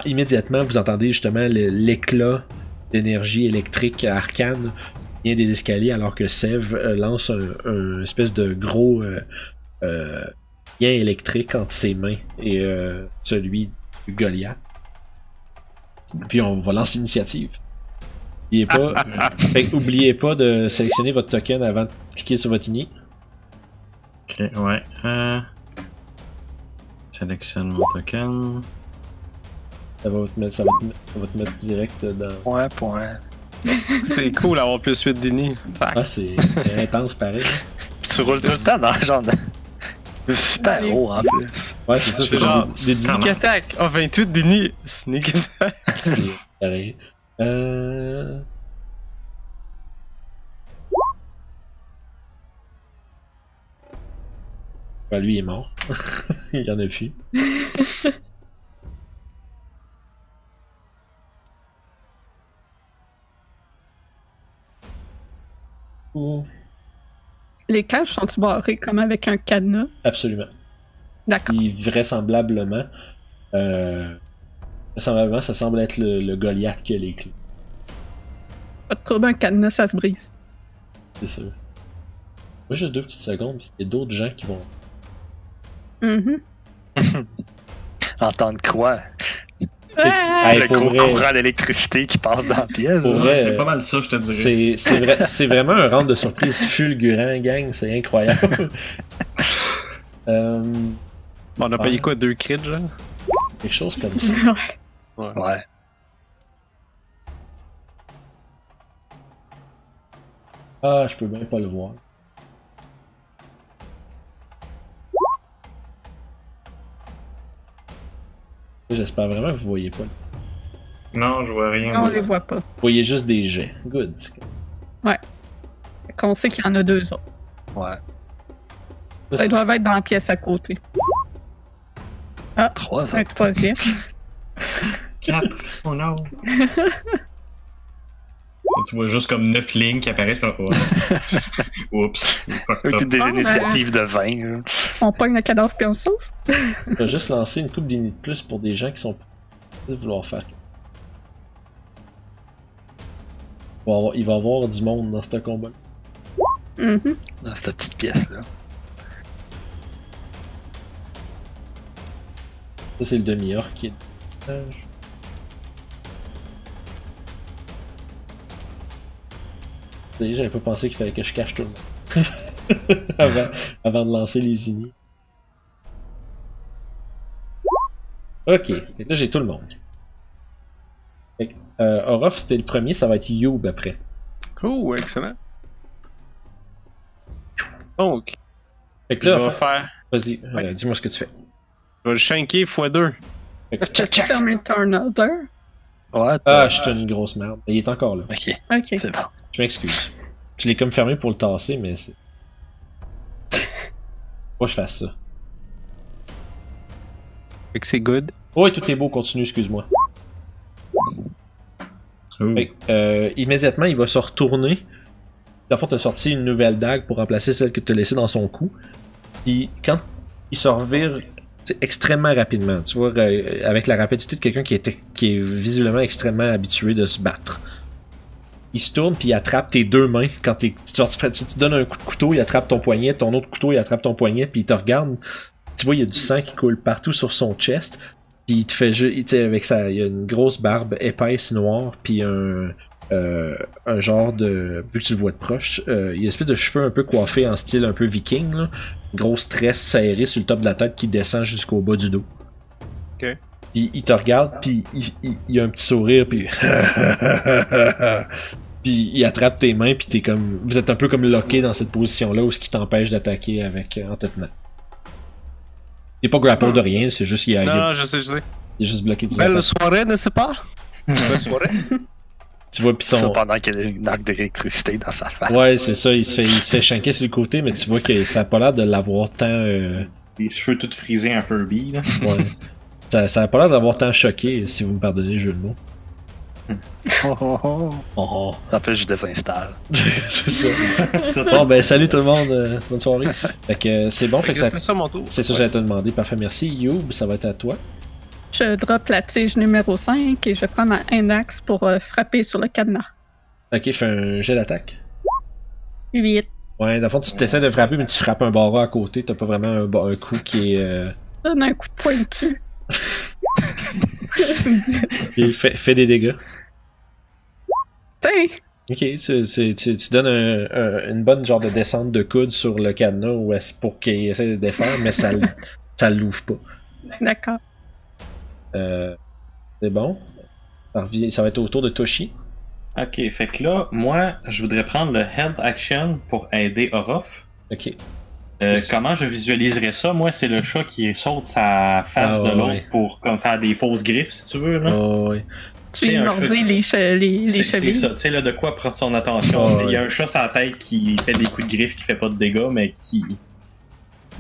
Speaker 2: immédiatement, vous entendez justement l'éclat d'énergie électrique arcane vient des escaliers alors que Sev lance un espèce de gros lien électrique entre ses mains et celui Goliath. Puis on va lancer l'initiative. Oubliez pas de sélectionner votre token avant de cliquer sur votre igné.
Speaker 3: Ok, ouais. Sélectionne mon token.
Speaker 2: Ça va te mettre direct dans...
Speaker 6: Point.
Speaker 4: C'est cool d'avoir plus 8 d'inné.
Speaker 2: Ah, c'est intense pareil.
Speaker 6: Puis tu roules tout le temps dans genre de super haut en plus.
Speaker 2: Ouais, c'est ça,
Speaker 4: C'est genre
Speaker 2: des
Speaker 4: sneak attack. Ah, 28 d'inné. Sneak attack.
Speaker 2: C'est pareil. Ben, lui il est mort. Il y en a plus.
Speaker 5: Les cages sont-ils barrées comme avec un cadenas?
Speaker 2: Absolument.
Speaker 5: D'accord.
Speaker 2: Puis vraisemblablement, ça semble être le Goliath qui a les clés.
Speaker 5: Pas de trouble, un cadenas, ça se brise.
Speaker 2: C'est ça. Moi, juste 2 petites secondes, puis il y a d'autres gens qui vont.
Speaker 6: Entendre quoi?
Speaker 2: Hey,
Speaker 6: Le gros courant d'électricité qui passe dans la pièce.
Speaker 3: C'est pas mal ça, je te dirais.
Speaker 2: C'est vraiment un round de surprise fulgurant, gang. C'est incroyable.
Speaker 4: On a payé quoi, 2 crits, genre?
Speaker 2: Quelque chose comme ça.
Speaker 6: Ouais.
Speaker 2: Ah, je peux même pas le voir. J'espère vraiment que vous voyez pas.
Speaker 3: Non, je vois rien.
Speaker 5: Non, on les voit pas.
Speaker 2: Vous voyez juste des jets. Good.
Speaker 5: Ouais. On sait qu'il y en a 2 autres.
Speaker 6: Ouais.
Speaker 5: Ils doivent être dans la pièce à côté. Ah,
Speaker 6: 3
Speaker 5: un
Speaker 6: autres.
Speaker 5: 3e.
Speaker 3: 4. Oh non. Tu vois juste comme 9 lignes qui apparaissent. Oups.
Speaker 6: Toutes des initiatives de 20. Là.
Speaker 5: On pogne le cadavre puis on sauve.
Speaker 2: Je vais juste lancer une coupe d'init de plus pour des gens qui sont de vouloir faire. Il va y avoir du monde dans ce combat.
Speaker 6: Dans cette petite pièce-là.
Speaker 2: Ça, c'est le demi-orc qui est. J'avais pas pensé qu'il fallait que je cache tout le monde. avant de lancer les ignis. Ok, fait que là j'ai tout le monde. Orof c'était le premier, ça va être Youb après.
Speaker 4: Oh, excellent. Donc,
Speaker 2: Fait que là,
Speaker 4: je vais faire.
Speaker 2: Vas-y,
Speaker 4: Ouais.
Speaker 2: dis-moi ce que tu fais.
Speaker 4: Je vais le shanker x2.
Speaker 2: Fait que,
Speaker 5: Tu fermes un turn order.
Speaker 6: Ouais,
Speaker 2: ah, je suis une grosse merde. Il est encore là.
Speaker 6: Ok,
Speaker 5: Ok.
Speaker 6: c'est bon.
Speaker 2: Je m'excuse. Je l'ai comme fermé pour le tasser, mais c'est. Faut que je fasse ça.
Speaker 4: Fait que c'est good.
Speaker 2: Oh, tout est beau, continue, excuse-moi. Fait que, immédiatement, il va se retourner. Dans le fond, t'as sorti une nouvelle dague pour remplacer celle que t'as laissée dans son cou. Puis quand il se revire extrêmement rapidement, tu vois, avec la rapidité de quelqu'un qui est visiblement extrêmement habitué de se battre. Il se tourne puis il attrape tes 2 mains quand tu donnes un coup de couteau, il attrape ton poignet, ton autre couteau, il attrape ton poignet, puis il te regarde. Tu vois, il y a du sang qui coule partout sur son chest. Puis il te fait juste, avec ça, il y a une grosse barbe épaisse noire, puis un genre de, vu que tu le vois de proche, il y a une espèce de cheveux un peu coiffés en style un peu viking, là. Une grosse tresse serrée sur le top de la tête qui descend jusqu'au bas du dos.
Speaker 4: Ok.
Speaker 2: Puis il te regarde, puis il a un petit sourire, puis puis il attrape tes mains, puis t'es comme, vous êtes un peu comme locké dans cette position-là où ce qui t'empêche d'attaquer avec en te tenant. Il est pas grapple de rien, c'est juste qu'il
Speaker 4: Non, je sais.
Speaker 2: il est juste bloqué de
Speaker 4: Belle soirée, n'est-ce pas? Belle soirée.
Speaker 2: Tu vois, pis
Speaker 6: Ça
Speaker 2: son...
Speaker 6: pendant qu'il y a une arc d'électricité dans sa face.
Speaker 2: Ouais, c'est ça, il se fait shanker sur le côté, mais tu vois que ça a pas l'air de l'avoir tant...
Speaker 3: Les cheveux tout frisés en Furby, là.
Speaker 2: Ouais. Ça a pas l'air d'avoir tant choqué, si vous me pardonnez le jeu de mots. Oh.
Speaker 6: En plus, je désinstalle.
Speaker 2: C'est ça. Bon, ben salut tout le monde, bonne soirée. Fait que c'est bon, fait que
Speaker 4: C'était ça mon tour.
Speaker 2: C'est ça que j'allais te demander, parfait, merci. Youb, ça va être à toi.
Speaker 5: Je drop la tige numéro 5 et je prends ma axe pour frapper sur le cadenas.
Speaker 2: Ok, fais un jet d'attaque.
Speaker 5: 8.
Speaker 2: Ouais, dans le fond, tu t'essaies de frapper, mais tu frappes un barreau à côté, t'as pas vraiment un coup qui est...
Speaker 5: Donne un coup de poing dessus.
Speaker 2: Et fais des dégâts.
Speaker 5: Putain!
Speaker 2: Ok, tu donnes une bonne genre de descente de coude sur le cadenas pour qu'il essaie de défaire, mais ça l'ouvre pas.
Speaker 5: D'accord.
Speaker 2: C'est bon. Ça va être au tour de Toshi.
Speaker 3: Ok, fait que là, moi, je voudrais prendre le Help Action pour aider Orof.
Speaker 2: Ok.
Speaker 3: Comment je visualiserais ça? Moi, c'est le chat qui saute sa face de l'autre pour comme faire des fausses griffes, si tu veux. Là.
Speaker 2: Ouais.
Speaker 5: Tu lui mordis les chevilles.
Speaker 3: C'est ça, tu sais là de quoi prendre son attention. Il y a un chat sur la tête qui fait des coups de griffes, qui fait pas de dégâts, mais qui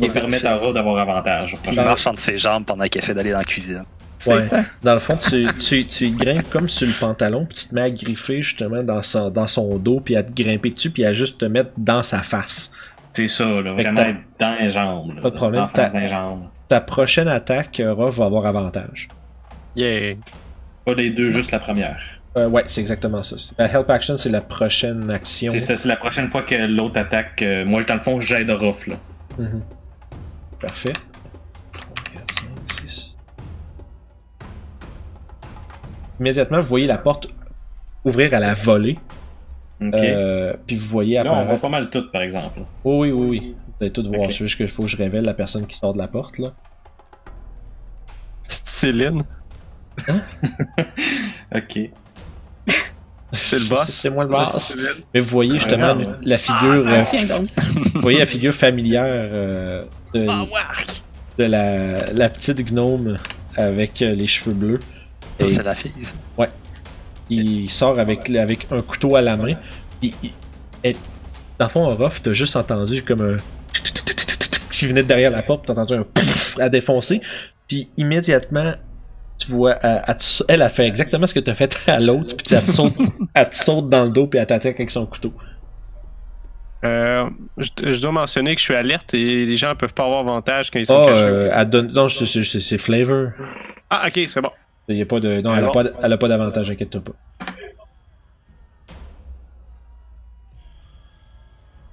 Speaker 3: permet à Orof d'avoir avantage.
Speaker 6: Il marche entre ses jambes pendant qu'il essaie d'aller dans la cuisine.
Speaker 2: Ouais. Ça. Dans le fond, tu grimpes comme sur le pantalon, puis tu te mets à griffer justement dans son dos, puis à te grimper dessus, puis à juste te mettre dans sa face.
Speaker 3: C'est ça, là, vraiment être dans les jambes. Là,
Speaker 2: pas de problème. Ta prochaine attaque, Orof va avoir avantage.
Speaker 4: Yeah.
Speaker 3: Pas les deux, juste la première.
Speaker 2: Ouais, c'est exactement ça. La Help Action, c'est la prochaine action.
Speaker 3: C'est ça, c'est la prochaine fois que l'autre attaque. Moi, dans le fond, j'aide Orof, là.
Speaker 2: Parfait. Immédiatement, vous voyez la porte ouvrir à la volée.
Speaker 3: Okay.
Speaker 2: Puis vous voyez apparaître...
Speaker 3: Là, on voit pas mal tout, par exemple.
Speaker 2: Oui. Vous allez tout voir. C'est juste qu'il faut que je révèle la personne qui sort de la porte, là.
Speaker 4: C'est Céline.
Speaker 2: Hein?
Speaker 3: Ok.
Speaker 4: C'est le boss.
Speaker 2: C'est moi le boss. Mais vous voyez justement la figure... vous voyez la figure familière de la petite gnome avec les cheveux bleus.
Speaker 6: Ça, c'est la fille, ça.
Speaker 2: Ouais. Il sort avec un couteau à la main. Dans le fond, Orof, t'as juste entendu comme un... qui venait de derrière la porte, t'as entendu un... à défoncer. Puis immédiatement, tu vois, elle a fait exactement ce que t'as fait à l'autre. Puis elle te saute dans le dos, puis elle t'attaque avec son couteau.
Speaker 4: Je dois mentionner que je suis alerte et les gens peuvent pas avoir avantage quand ils sont cachés.
Speaker 2: Non, c'est Flavor.
Speaker 4: Ah, ok, c'est bon.
Speaker 2: Il y a pas de... Non, elle a pas d'avantage, inquiète-toi pas.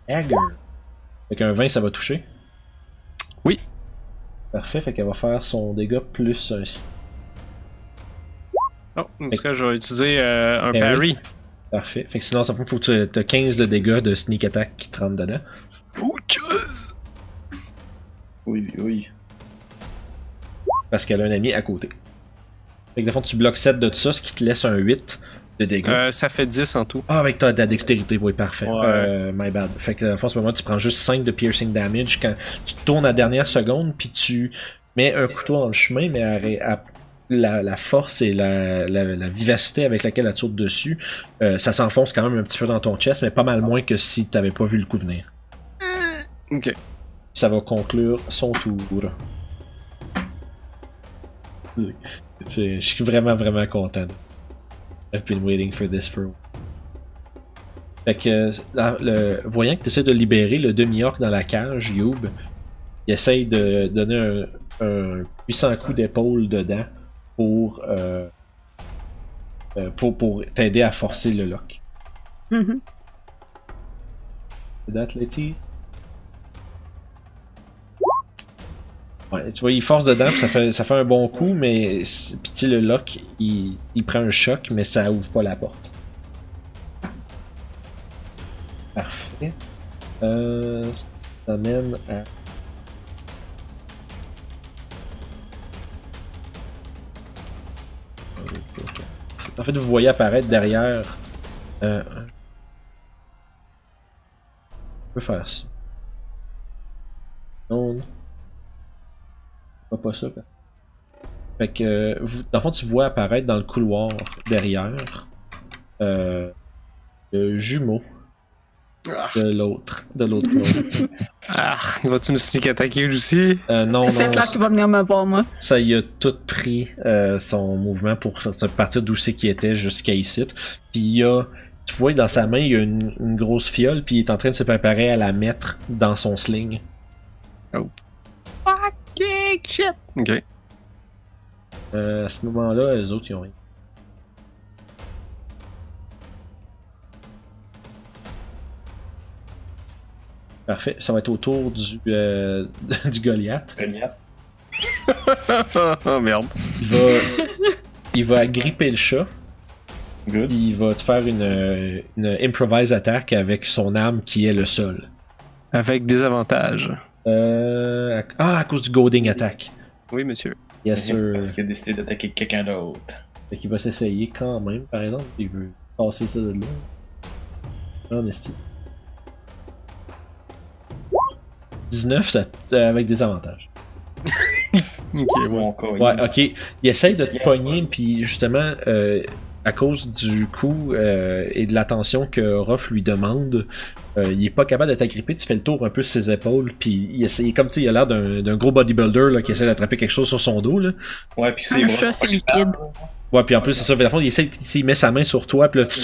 Speaker 2: Dagger. Fait qu'un 20, ça va toucher.
Speaker 4: Oui.
Speaker 2: Parfait, fait qu'elle va faire son dégât plus un...
Speaker 4: Oh, en tout cas, je vais utiliser un parry.
Speaker 2: Parfait. Fait que sinon, ça faut que tu aies 15 de dégâts de sneak attack qui te rentrent dedans.
Speaker 4: Oh, tchuss!
Speaker 3: Oui.
Speaker 2: Parce qu'elle a un ami à côté. Fait que de fond, tu bloques 7 de tout ça, ce qui te laisse un 8 de dégâts.
Speaker 4: Ça fait 10 en tout.
Speaker 2: Ah, avec ta dextérité, oui, parfait.
Speaker 4: Ouais.
Speaker 2: My bad. Fait que, en ce moment, tu prends juste 5 de piercing damage quand tu te tournes à la dernière seconde, puis tu mets un couteau dans le chemin, mais la force et la vivacité avec laquelle elle saute dessus, ça s'enfonce quand même un petit peu dans ton chest, mais pas mal moins que si t'avais pas vu le coup venir.
Speaker 4: Ok.
Speaker 2: Ça va conclure son tour. Je suis vraiment content. I've been waiting for this for a while. Fait que, voyant que tu essaies de libérer le demi-orc dans la cage, Youb, il essaye de donner un puissant coup d'épaule dedans pour t'aider à forcer le lock. D'athlétisme. Ouais, tu vois, il force dedans, puis ça fait un bon coup, mais puis tu sais, le lock, il prend un choc, mais ça ouvre pas la porte. Parfait. Ça mène à... En fait, vous voyez apparaître derrière... on peut faire ça. Non. Pas ça. Fait que, dans le fond, tu vois apparaître dans le couloir derrière le jumeau de l'autre clone.
Speaker 4: Va-tu me sneak attaquer aussi?
Speaker 2: Non.
Speaker 5: C'est là qu'il va venir me voir, moi.
Speaker 2: Ça y a tout pris son mouvement pour partir d'où c'est qu'il était jusqu'à ici. Puis tu vois, dans sa main, il y a une grosse fiole, puis il est en train de se préparer à la mettre dans son sling.
Speaker 4: Oh. Fucking shit! Ok.
Speaker 2: À ce moment-là, les autres, ils ont rien. Parfait, ça va être au tour du Goliath.
Speaker 3: Goliath.
Speaker 4: Oh merde.
Speaker 2: il va gripper le chat.
Speaker 3: Good.
Speaker 2: Puis il va te faire une improvise attack avec son arme qui est le sol.
Speaker 4: Avec des avantages.
Speaker 2: À cause du goading attack.
Speaker 4: Oui, monsieur.
Speaker 2: Yes, sir.
Speaker 3: Parce qu'il a décidé d'attaquer quelqu'un d'autre.
Speaker 2: Fait qu'il va s'essayer quand même, par exemple. Il veut passer ça de là. En esti. 19 ça, avec des avantages.
Speaker 4: Ok,
Speaker 3: Mon cas,
Speaker 2: Ouais, ok. Il essaye de te pogner, puis justement, à cause du coup et de l'attention que Ruff lui demande, il est pas capable de t'agripper. Tu fais le tour un peu sur ses épaules, puis il essaye, comme tu sais, il a l'air d'un gros bodybuilder là, qui essaie d'attraper quelque chose sur son dos. Là.
Speaker 3: Ouais, puis
Speaker 5: Un chat, c'est liquide.
Speaker 2: Ouais, puis en plus, c'est ça. À la fin, il met sa main sur toi, puis là, tu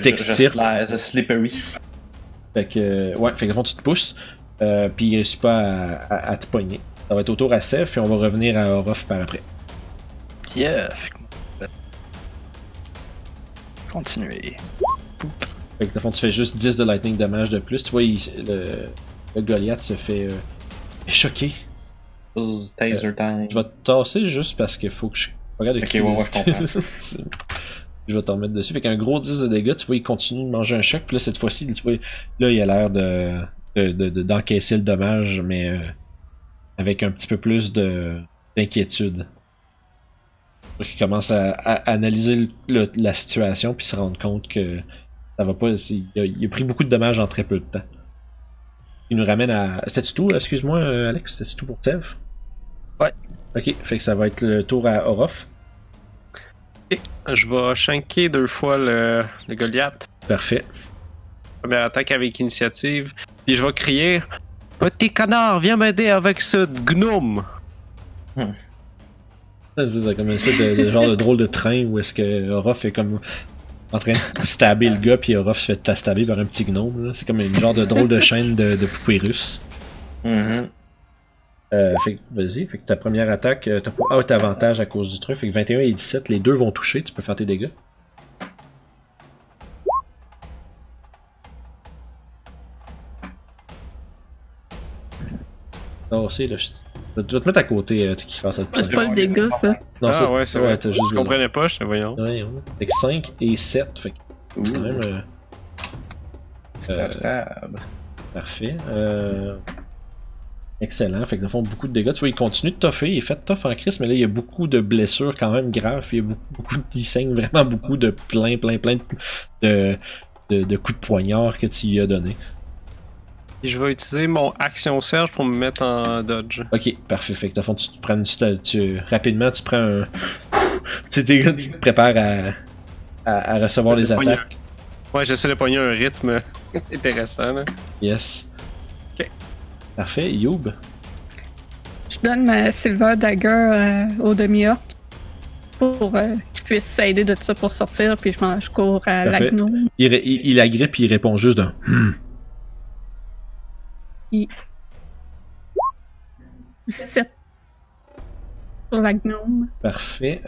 Speaker 2: t'extirpes.
Speaker 3: C'est slippery.
Speaker 2: Fait que, ouais, fait que, au fond, tu te pousses, puis il réussit pas à te pogner. Ça va être au tour à Sev, puis on va revenir à Orof par après.
Speaker 6: Yeah. Continuer.
Speaker 2: Fait que, au fond, tu fais juste 10 de lightning damage de plus. Tu vois, le Goliath se fait choquer.
Speaker 3: Taser time.
Speaker 2: Je vais te tasser juste parce qu'il faut que je regarde
Speaker 3: Ok, ouais, je comprends.
Speaker 2: Je vais t'en mettre dessus. Fait qu'un gros 10 de dégâts, tu vois, il continue de manger un choc. Puis là, cette fois-ci, tu vois, là, il a l'air d'encaisser le dommage, mais avec un petit peu plus d'inquiétude. Il commence à analyser la situation puis se rendre compte que ça va pas. Il a pris beaucoup de dommages en très peu de temps. Il nous ramène à. C'était tout, excuse-moi, Alex, c'était tout pour Sev?
Speaker 6: Ouais.
Speaker 2: Ok, fait que ça va être le tour à Orof.
Speaker 4: Et je vais shanker 2 fois le Goliath.
Speaker 2: Parfait.
Speaker 4: Première attaque avec initiative. Puis je vais crier Petit canard, viens m'aider avec ce gnome.
Speaker 2: C'est comme une espèce de genre de drôle de train où est-ce que Orof est comme en train de stabber le gars, puis Orof se fait stabber par un petit gnome. C'est comme une genre de drôle de chaîne de poupées russes.
Speaker 3: Mm-hmm.
Speaker 2: Fait que vas-y, fait que ta première attaque, t'as pas avantage à cause du truc. Fait que 21 et 17, les deux vont toucher, tu peux faire tes dégâts. Non, c'est là, je vais te mettre à côté qui fait ça.
Speaker 5: C'est pas le dégât, ça.
Speaker 2: Non,
Speaker 4: Ah ouais, c'est vrai.
Speaker 2: t'as juste
Speaker 4: Je comprenais pas, je te voyons.
Speaker 2: Ouais. Fait que 5 et 7, fait que c'est quand même...
Speaker 3: Stab.
Speaker 2: Parfait. Excellent. Fait que, dans le fond, beaucoup de dégâts. Tu vois, il continue de toffer. Il est fait tough en crise, mais là, il y a beaucoup de blessures quand même graves. Il y a beaucoup il saigne vraiment beaucoup de plein de coups de poignard que tu lui as donné.
Speaker 4: Et je vais utiliser mon action Serge pour me mettre en dodge.
Speaker 2: Ok, parfait. Fait que, dans le fond, tu te prends rapidement, tu prends un... tu te prépares à recevoir les attaques.
Speaker 4: Ouais, j'essaie de pogner un rythme intéressant, là.
Speaker 2: Yes.
Speaker 4: Ok.
Speaker 2: Parfait. Youb?
Speaker 5: Je donne ma Silver Dagger au demi-orc pour qu'il puisse s'aider de ça pour sortir, puis je cours à la gnome.
Speaker 2: Il agrippe et il répond juste d'un...
Speaker 5: 17 pour la gnome.
Speaker 2: Parfait.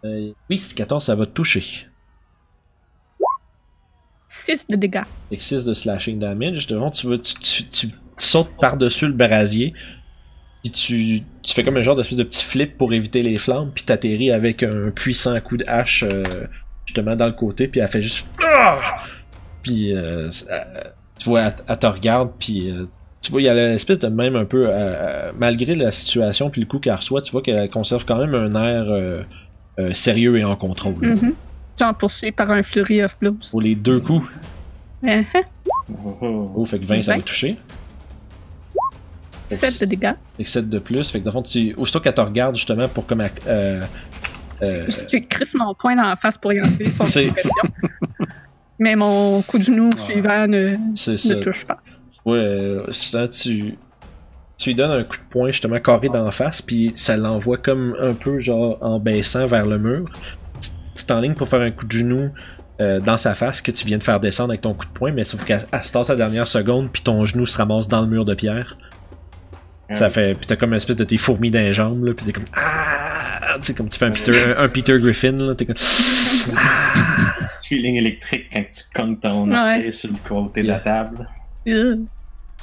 Speaker 2: Oui, 14, ça va te toucher.
Speaker 5: 6 de dégâts.
Speaker 2: Avec 6 de slashing damage. Devant, tu sautes par-dessus le brasier. Puis tu fais comme un genre d'espèce de petit flip pour éviter les flammes. Puis t'atterris avec un puissant coup de hache justement dans le côté. Puis elle fait juste... Puis tu vois, elle te regarde. Puis tu vois, il y a l'espèce de même un peu... malgré la situation puis le coup qu'elle reçoit, tu vois qu'elle conserve quand même un air sérieux et en contrôle.
Speaker 5: Mm-hmm. J'en poursuis par un Flurry of Blows.
Speaker 2: Pour les deux coups.
Speaker 5: Uh-huh.
Speaker 2: Oh, fait que 20, ça va toucher.
Speaker 5: 7 de dégâts.
Speaker 2: Fait que 7 de plus. Fait que dans le fond, aussitôt qu'elle te regarde justement pour comme...
Speaker 5: J'ai crisse mon poing dans la face pour y enlever son pression. Mais mon coup de genou suivant ne touche pas.
Speaker 2: Ouais, tu lui donnes un coup de poing justement carré dans la face, puis ça l'envoie comme un peu genre en baissant vers le mur. Tu t'enlignes pour faire un coup de genou dans sa face que tu viens de faire descendre avec ton coup de poing, mais sauf qu'elle se tasse à la dernière seconde, puis ton genou se ramasse dans le mur de pierre. Ça fait, puis t'as comme une espèce de tes fourmis dans les jambes, là, puis t'es comme tu sais, comme tu fais un Peter Griffin, là, t'es comme
Speaker 3: Feeling électrique quand tu cognes ton orteil sur le côté de la table.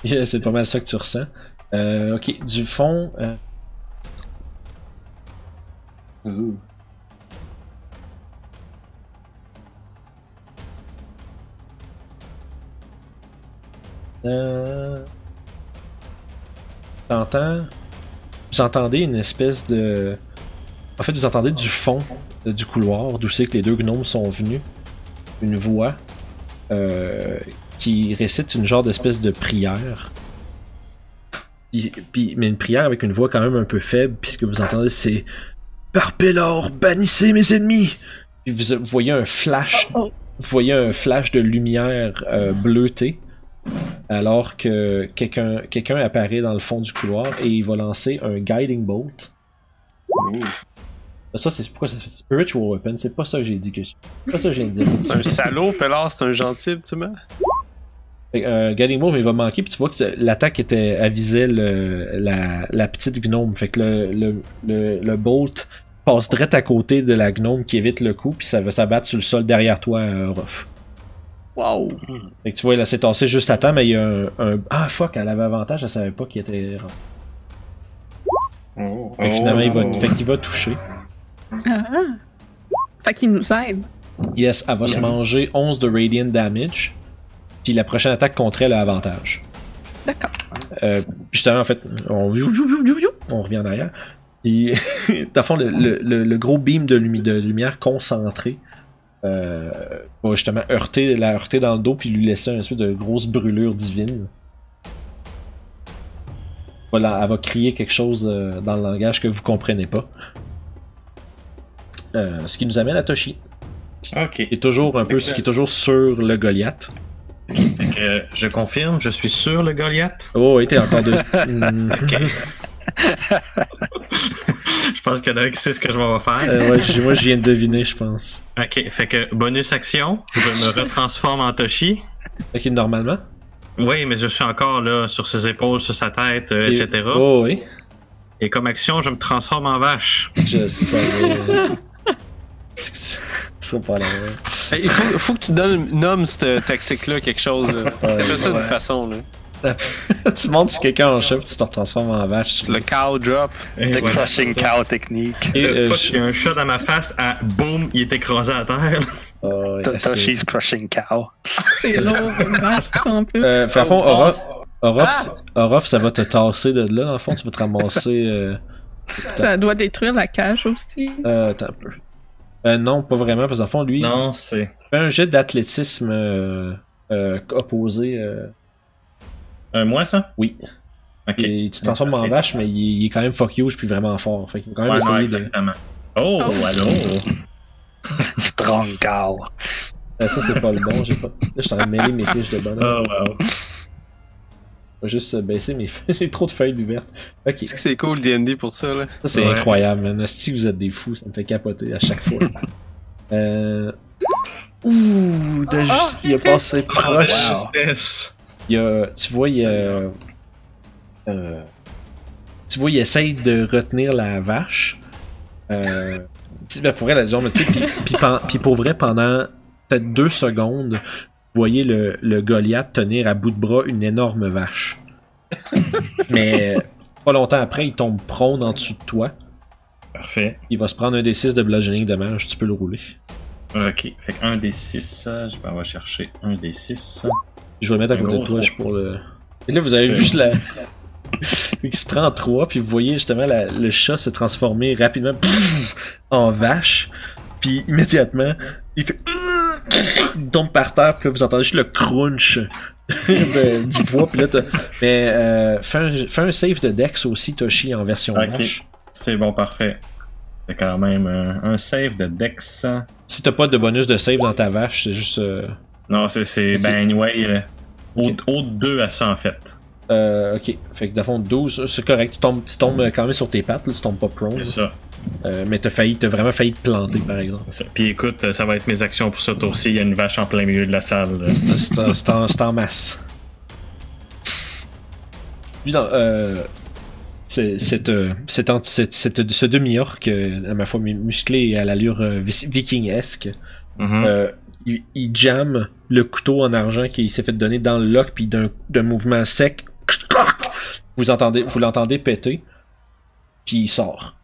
Speaker 2: C'est pas mal ça que tu ressens. Ok, du fond... Vous entendez une espèce de... En fait, vous entendez du fond du couloir, d'où c'est que les deux gnomes sont venus, une voix qui récite une genre d'espèce de prière. Mais une prière avec une voix quand même un peu faible, puis ce que vous entendez c'est « Par Pélor, bannissez mes ennemis !» Puis vous voyez un flash, de lumière bleutée, alors que quelqu'un apparaît dans le fond du couloir et il va lancer un Guiding Bolt. Ça, c'est pourquoi ça fait Spiritual Weapon, c'est pas ça que j'ai dit que c'est pas ça que j'ai dit.
Speaker 4: C'est un salaud, Pélor, c'est un gentil, tu vois.
Speaker 2: Guiding Bolt, il va manquer, puis tu vois que l'attaque visait la petite gnome. Fait que le Bolt passe direct à côté de la gnome qui évite le coup, puis ça va s'abattre sur le sol derrière toi, Ruff.
Speaker 4: Wow!
Speaker 2: Fait que tu vois, il s'est tassé juste à temps, mais il y a un... Ah fuck, elle avait avantage, elle savait pas qu'il était... Fait que finalement, fait qu'il va toucher.
Speaker 5: Fait qu'il nous aide.
Speaker 2: Yes, elle va se manger 11 de Radiant Damage, puis la prochaine attaque contre elle a avantage.
Speaker 5: D'accord.
Speaker 2: Justement, en fait, on revient en arrière. Puis, dans le fond, le gros beam de lumière concentrée va justement la heurter dans le dos puis lui laisser une espèce de grosse brûlure divine. Voilà, elle va crier quelque chose dans le langage que vous comprenez pas. Ce qui nous amène à Toshi.
Speaker 3: Ok.
Speaker 2: Qui est toujours qui est toujours sur le Goliath.
Speaker 3: Fait que, je confirme, je suis sur le Goliath.
Speaker 2: Oh, oui, t'es encore deux.
Speaker 3: Je pense qu'il y en a un qui sait ce que je vais faire.
Speaker 2: Moi, je viens de deviner, je pense.
Speaker 3: Ok, fait que bonus action, je me retransforme en Toshi.
Speaker 2: Ok, normalement.
Speaker 3: Oui, mais je suis encore là, sur ses épaules, sur sa tête, etc.
Speaker 2: Oh, oui.
Speaker 3: Et comme action, je me transforme en vache.
Speaker 2: Je savais. C'est pas là.
Speaker 4: Il faut que tu nommes cette tactique-là quelque chose. Là. Fais ça d'une façon. Là.
Speaker 2: Tu montes sur quelqu'un en chat, tu te transformes en vache.
Speaker 4: C'est le cow drop.
Speaker 6: The crushing cow technique.
Speaker 3: Et il y a un chat dans ma face, boum, il est écrasé à terre.
Speaker 6: Toshi's crushing cow.
Speaker 5: C'est lourd, en plus.
Speaker 2: À fond, Orof, ça va te tasser de là, dans le fond, tu vas te ramasser.
Speaker 5: Ça doit détruire la cage aussi.
Speaker 2: Attends un peu. Non, pas vraiment, parce qu'en fond, lui.
Speaker 3: Non, c'est.
Speaker 2: Fais un jet d'athlétisme opposé.
Speaker 3: Moi, ça?
Speaker 2: Oui.
Speaker 3: Ok.
Speaker 2: Et tu te transformes en vache, mais il est quand même fuck huge puis vraiment fort. Fait qu'il va quand même essayer
Speaker 3: exactement. Oh, allô!
Speaker 6: Strong cow.
Speaker 2: Ça, c'est pas le bon. Là, je suis en train de mêler mes fiches de bonhomme.
Speaker 3: Oh, wow.
Speaker 2: Je vais juste baisser mes feuilles. J'ai trop de feuilles ouvertes. Ok.
Speaker 4: C'est cool, D&D, pour ça, là.
Speaker 2: Ça, c'est incroyable, man. Si vous êtes des fous, ça me fait capoter à chaque fois. Il a passé proche. Tu vois, il essaye de retenir la vache. Pour elle, genre, puis pour vrai, pendant peut-être 2 secondes, vous voyez le Goliath tenir à bout de bras une énorme vache. Mais pas longtemps après, il tombe prone en dessous de toi.
Speaker 3: Parfait.
Speaker 2: Il va se prendre un des 6 de bludgeoning damage, tu peux le rouler.
Speaker 3: Ok, fait que 1 des 6, je vais aller chercher 1 des 6.
Speaker 2: Je vais le mettre à côté de toi pour le... Et là, vous avez vu il se prend 3, puis vous voyez justement le chat se transformer rapidement en vache, puis immédiatement, il fait... Il tombe par terre, puis là, vous entendez juste le crunch du poids, puis là, mais fais un save de Dex aussi, Toshi, en version vache.
Speaker 3: C'est bon, parfait. C'est quand même un save de Dex.
Speaker 2: Si t'as pas de bonus de save dans ta vache, c'est juste...
Speaker 3: Non, c'est
Speaker 2: okay.
Speaker 3: Ben anyway, au 2 à ça en fait.
Speaker 2: Ok, fait que de fond 12, c'est correct, tu tombes quand même sur tes pattes, là, tu tombes pas prone.
Speaker 3: C'est ça.
Speaker 2: Mais t'as vraiment failli te planter par exemple.
Speaker 3: C'est ça. Puis écoute, ça va être mes actions pour ce tour-ci, il y a une vache en plein milieu de la salle.
Speaker 2: C'est en masse. Lui, ce demi-orc, à ma foi musclé et à l'allure viking-esque, il jamme le couteau en argent qui s'est fait donner dans le lock, puis d'un mouvement sec, Vous l'entendez péter, puis il sort.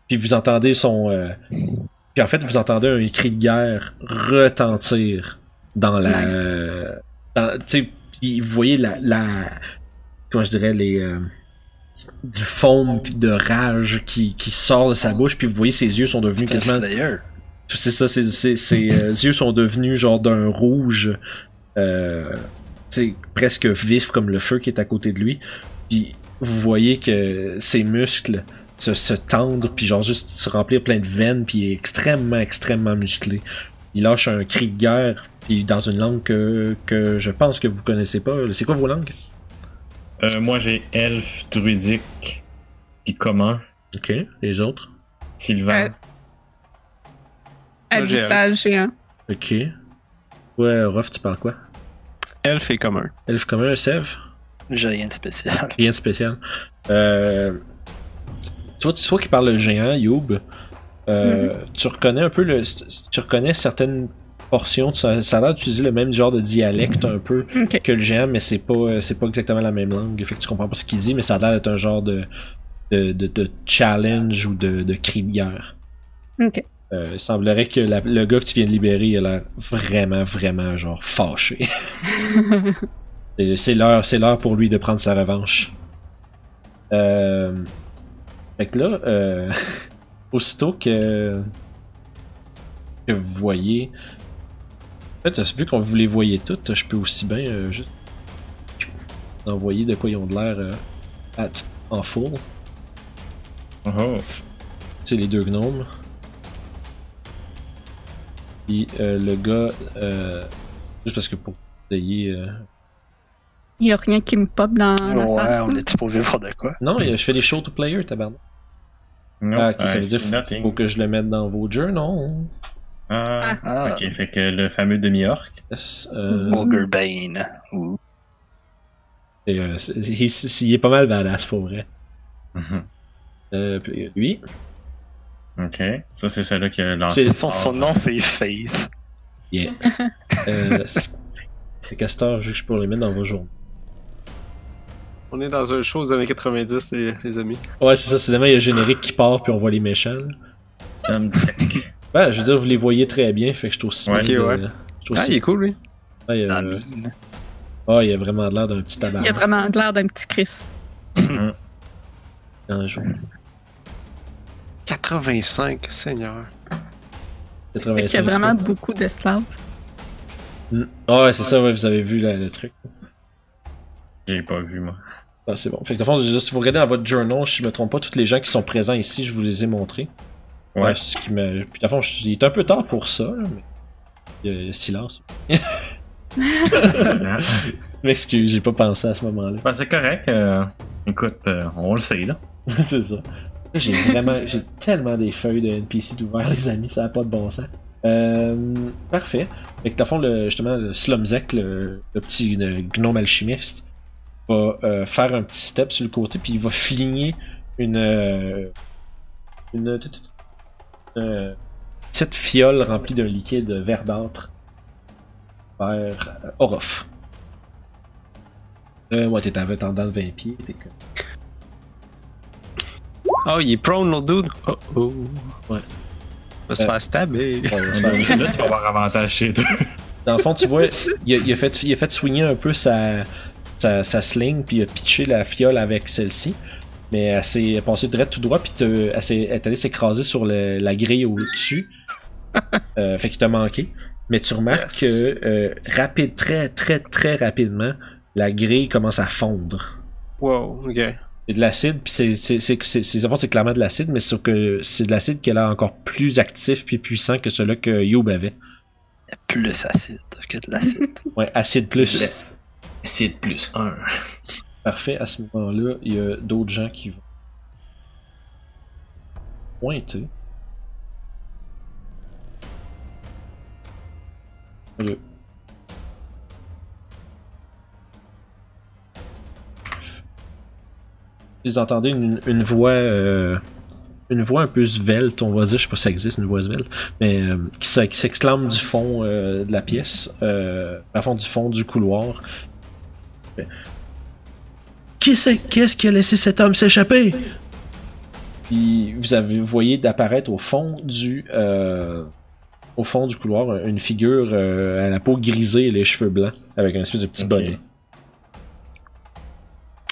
Speaker 2: Puis vous entendez puis en fait, vous entendez un cri de guerre retentir dans la... tu sais, puis vous voyez comment je dirais, du foam pis de rage qui sort de sa bouche, puis vous voyez ses yeux sont devenus quasiment... C'est ça, ses yeux sont devenus genre d'un rouge presque vif comme le feu qui est à côté de lui. Puis vous voyez que ses muscles se tendent, puis genre juste se remplir plein de veines, puis il est extrêmement musclé. Il lâche un cri de guerre, puis dans une langue que je pense que vous connaissez pas. C'est quoi vos langues?
Speaker 3: Moi j'ai elfe, druidique, puis commun.
Speaker 2: Ok, les autres?
Speaker 3: Sylvain.
Speaker 5: Abyssal géant.
Speaker 2: Ok. Ouais, Ruff, tu parles quoi?
Speaker 4: Elfe et commun.
Speaker 2: Elfe commun, Sev?
Speaker 6: J'ai rien de spécial.
Speaker 2: Rien de spécial. Toi qui parles le géant, Youb, tu reconnais un peu tu reconnais certaines portions, ça a l'air d'utiliser le même genre de dialecte un peu que le géant, mais c'est pas exactement la même langue. Fait que tu comprends pas ce qu'il dit, mais ça a l'air d'être un genre de challenge ou de cri de guerre.
Speaker 5: Ok.
Speaker 2: Il semblerait que le gars que tu viens de libérer, il a l'air vraiment genre fâché. C'est l'heure pour lui de prendre sa revanche. Fait que là, aussitôt que vous voyez... En fait, vu qu'on vous les voyez toutes, je peux aussi bien juste envoyer de quoi ils ont de l'air en full.
Speaker 3: Oh.
Speaker 2: C'est les deux gnomes. Puis le gars, juste parce que pour vous ayez...
Speaker 5: Il y a rien qui me pop dans la face.
Speaker 6: On est supposé voir de quoi?
Speaker 2: Non, je fais des show to player, tabarnak.
Speaker 3: Non,
Speaker 2: ok, ça veut dire qu'il faut que je le mette dans vos journals.
Speaker 3: Ok, fait que le fameux demi-orc.
Speaker 2: Yes,
Speaker 6: Mogherbane.
Speaker 2: il est pas mal badass pour vrai. Puis lui.
Speaker 3: Ok, ça c'est celui-là qui a lancé.
Speaker 6: Son nom c'est Faith.
Speaker 2: Yeah. C'est Castor, vu que je peux les mettre dans vos journaux.
Speaker 4: On est dans un show des années 90, les amis.
Speaker 2: Ouais, c'est ça, c'est il y a le générique qui part, puis on voit les méchants. Ouais, je veux dire, vous les voyez très bien, fait que je trouve aussi...
Speaker 4: Ouais, il est cool, lui.
Speaker 2: Ouais, il a vraiment l'air d'un petit tabac.
Speaker 5: Il a vraiment l'air d'un petit Chris.
Speaker 2: Un jour.
Speaker 4: 85, Seigneur.
Speaker 2: 85.
Speaker 5: Il y a vraiment beaucoup d'esclaves.
Speaker 2: Ouais, c'est ça, ouais, vous avez vu le truc.
Speaker 3: J'ai pas vu, moi.
Speaker 2: Ah, c'est bon. Fait que de fond, si vous regardez dans votre journal, si je me trompe pas, tous les gens qui sont présents ici, je vous les ai montrés.
Speaker 3: Ouais.
Speaker 2: Ce qui me... Puis de fond, il est un peu tard pour ça, là, mais... Il y a silence. M'excuse, j'ai pas pensé à ce moment-là.
Speaker 3: Ben, c'est correct. Écoute, on le sait, là.
Speaker 2: C'est ça. J'ai tellement des feuilles de NPC d'ouvert, les amis, ça a pas de bon sens. Parfait. Fait que, dans le fond, justement, le Slumzek, le petit gnome alchimiste, va faire un petit step sur le côté, puis il va fligner une petite fiole remplie d'un liquide verdâtre vers Orof. Ouais, t'es en dedans de 20 pieds, t'es comme...
Speaker 4: Oh, il est prone, l'autre dude. Oh.
Speaker 2: Ouais.
Speaker 4: Il va se faire stabber.
Speaker 2: Ouais,
Speaker 3: Là, tu vas avoir avantage chez toi.
Speaker 2: Dans le fond, tu vois, il a fait swinger un peu sa sling, puis il a pitché la fiole avec celle-ci. Mais elle s'est passée direct tout droit, puis elle est allée s'écraser sur la grille au-dessus. Fait qu'il t'a manqué. Mais tu remarques que très rapidement, la grille commence à fondre.
Speaker 4: Wow, ok.
Speaker 2: C'est de l'acide, puis c'est clairement de l'acide, mais sauf que c'est de l'acide qui est là encore plus actif puis puissant que celui que Youb avait.
Speaker 6: Il y a plus acide que de l'acide.
Speaker 2: Ouais, acide plus.
Speaker 3: Acide plus 1.
Speaker 2: Parfait, à ce moment-là, il y a d'autres gens qui vont pointer. Vous entendez une voix un peu svelte, on va dire, je sais pas si ça existe une voix svelte, mais qui s'exclame du fond de la pièce, à fond du fond du couloir. Qu'est-ce qui a laissé cet homme s'échapper? Puis vous voyez d'apparaître au fond du couloir une figure à la peau grisée et les cheveux blancs avec un espèce de petit bonnet.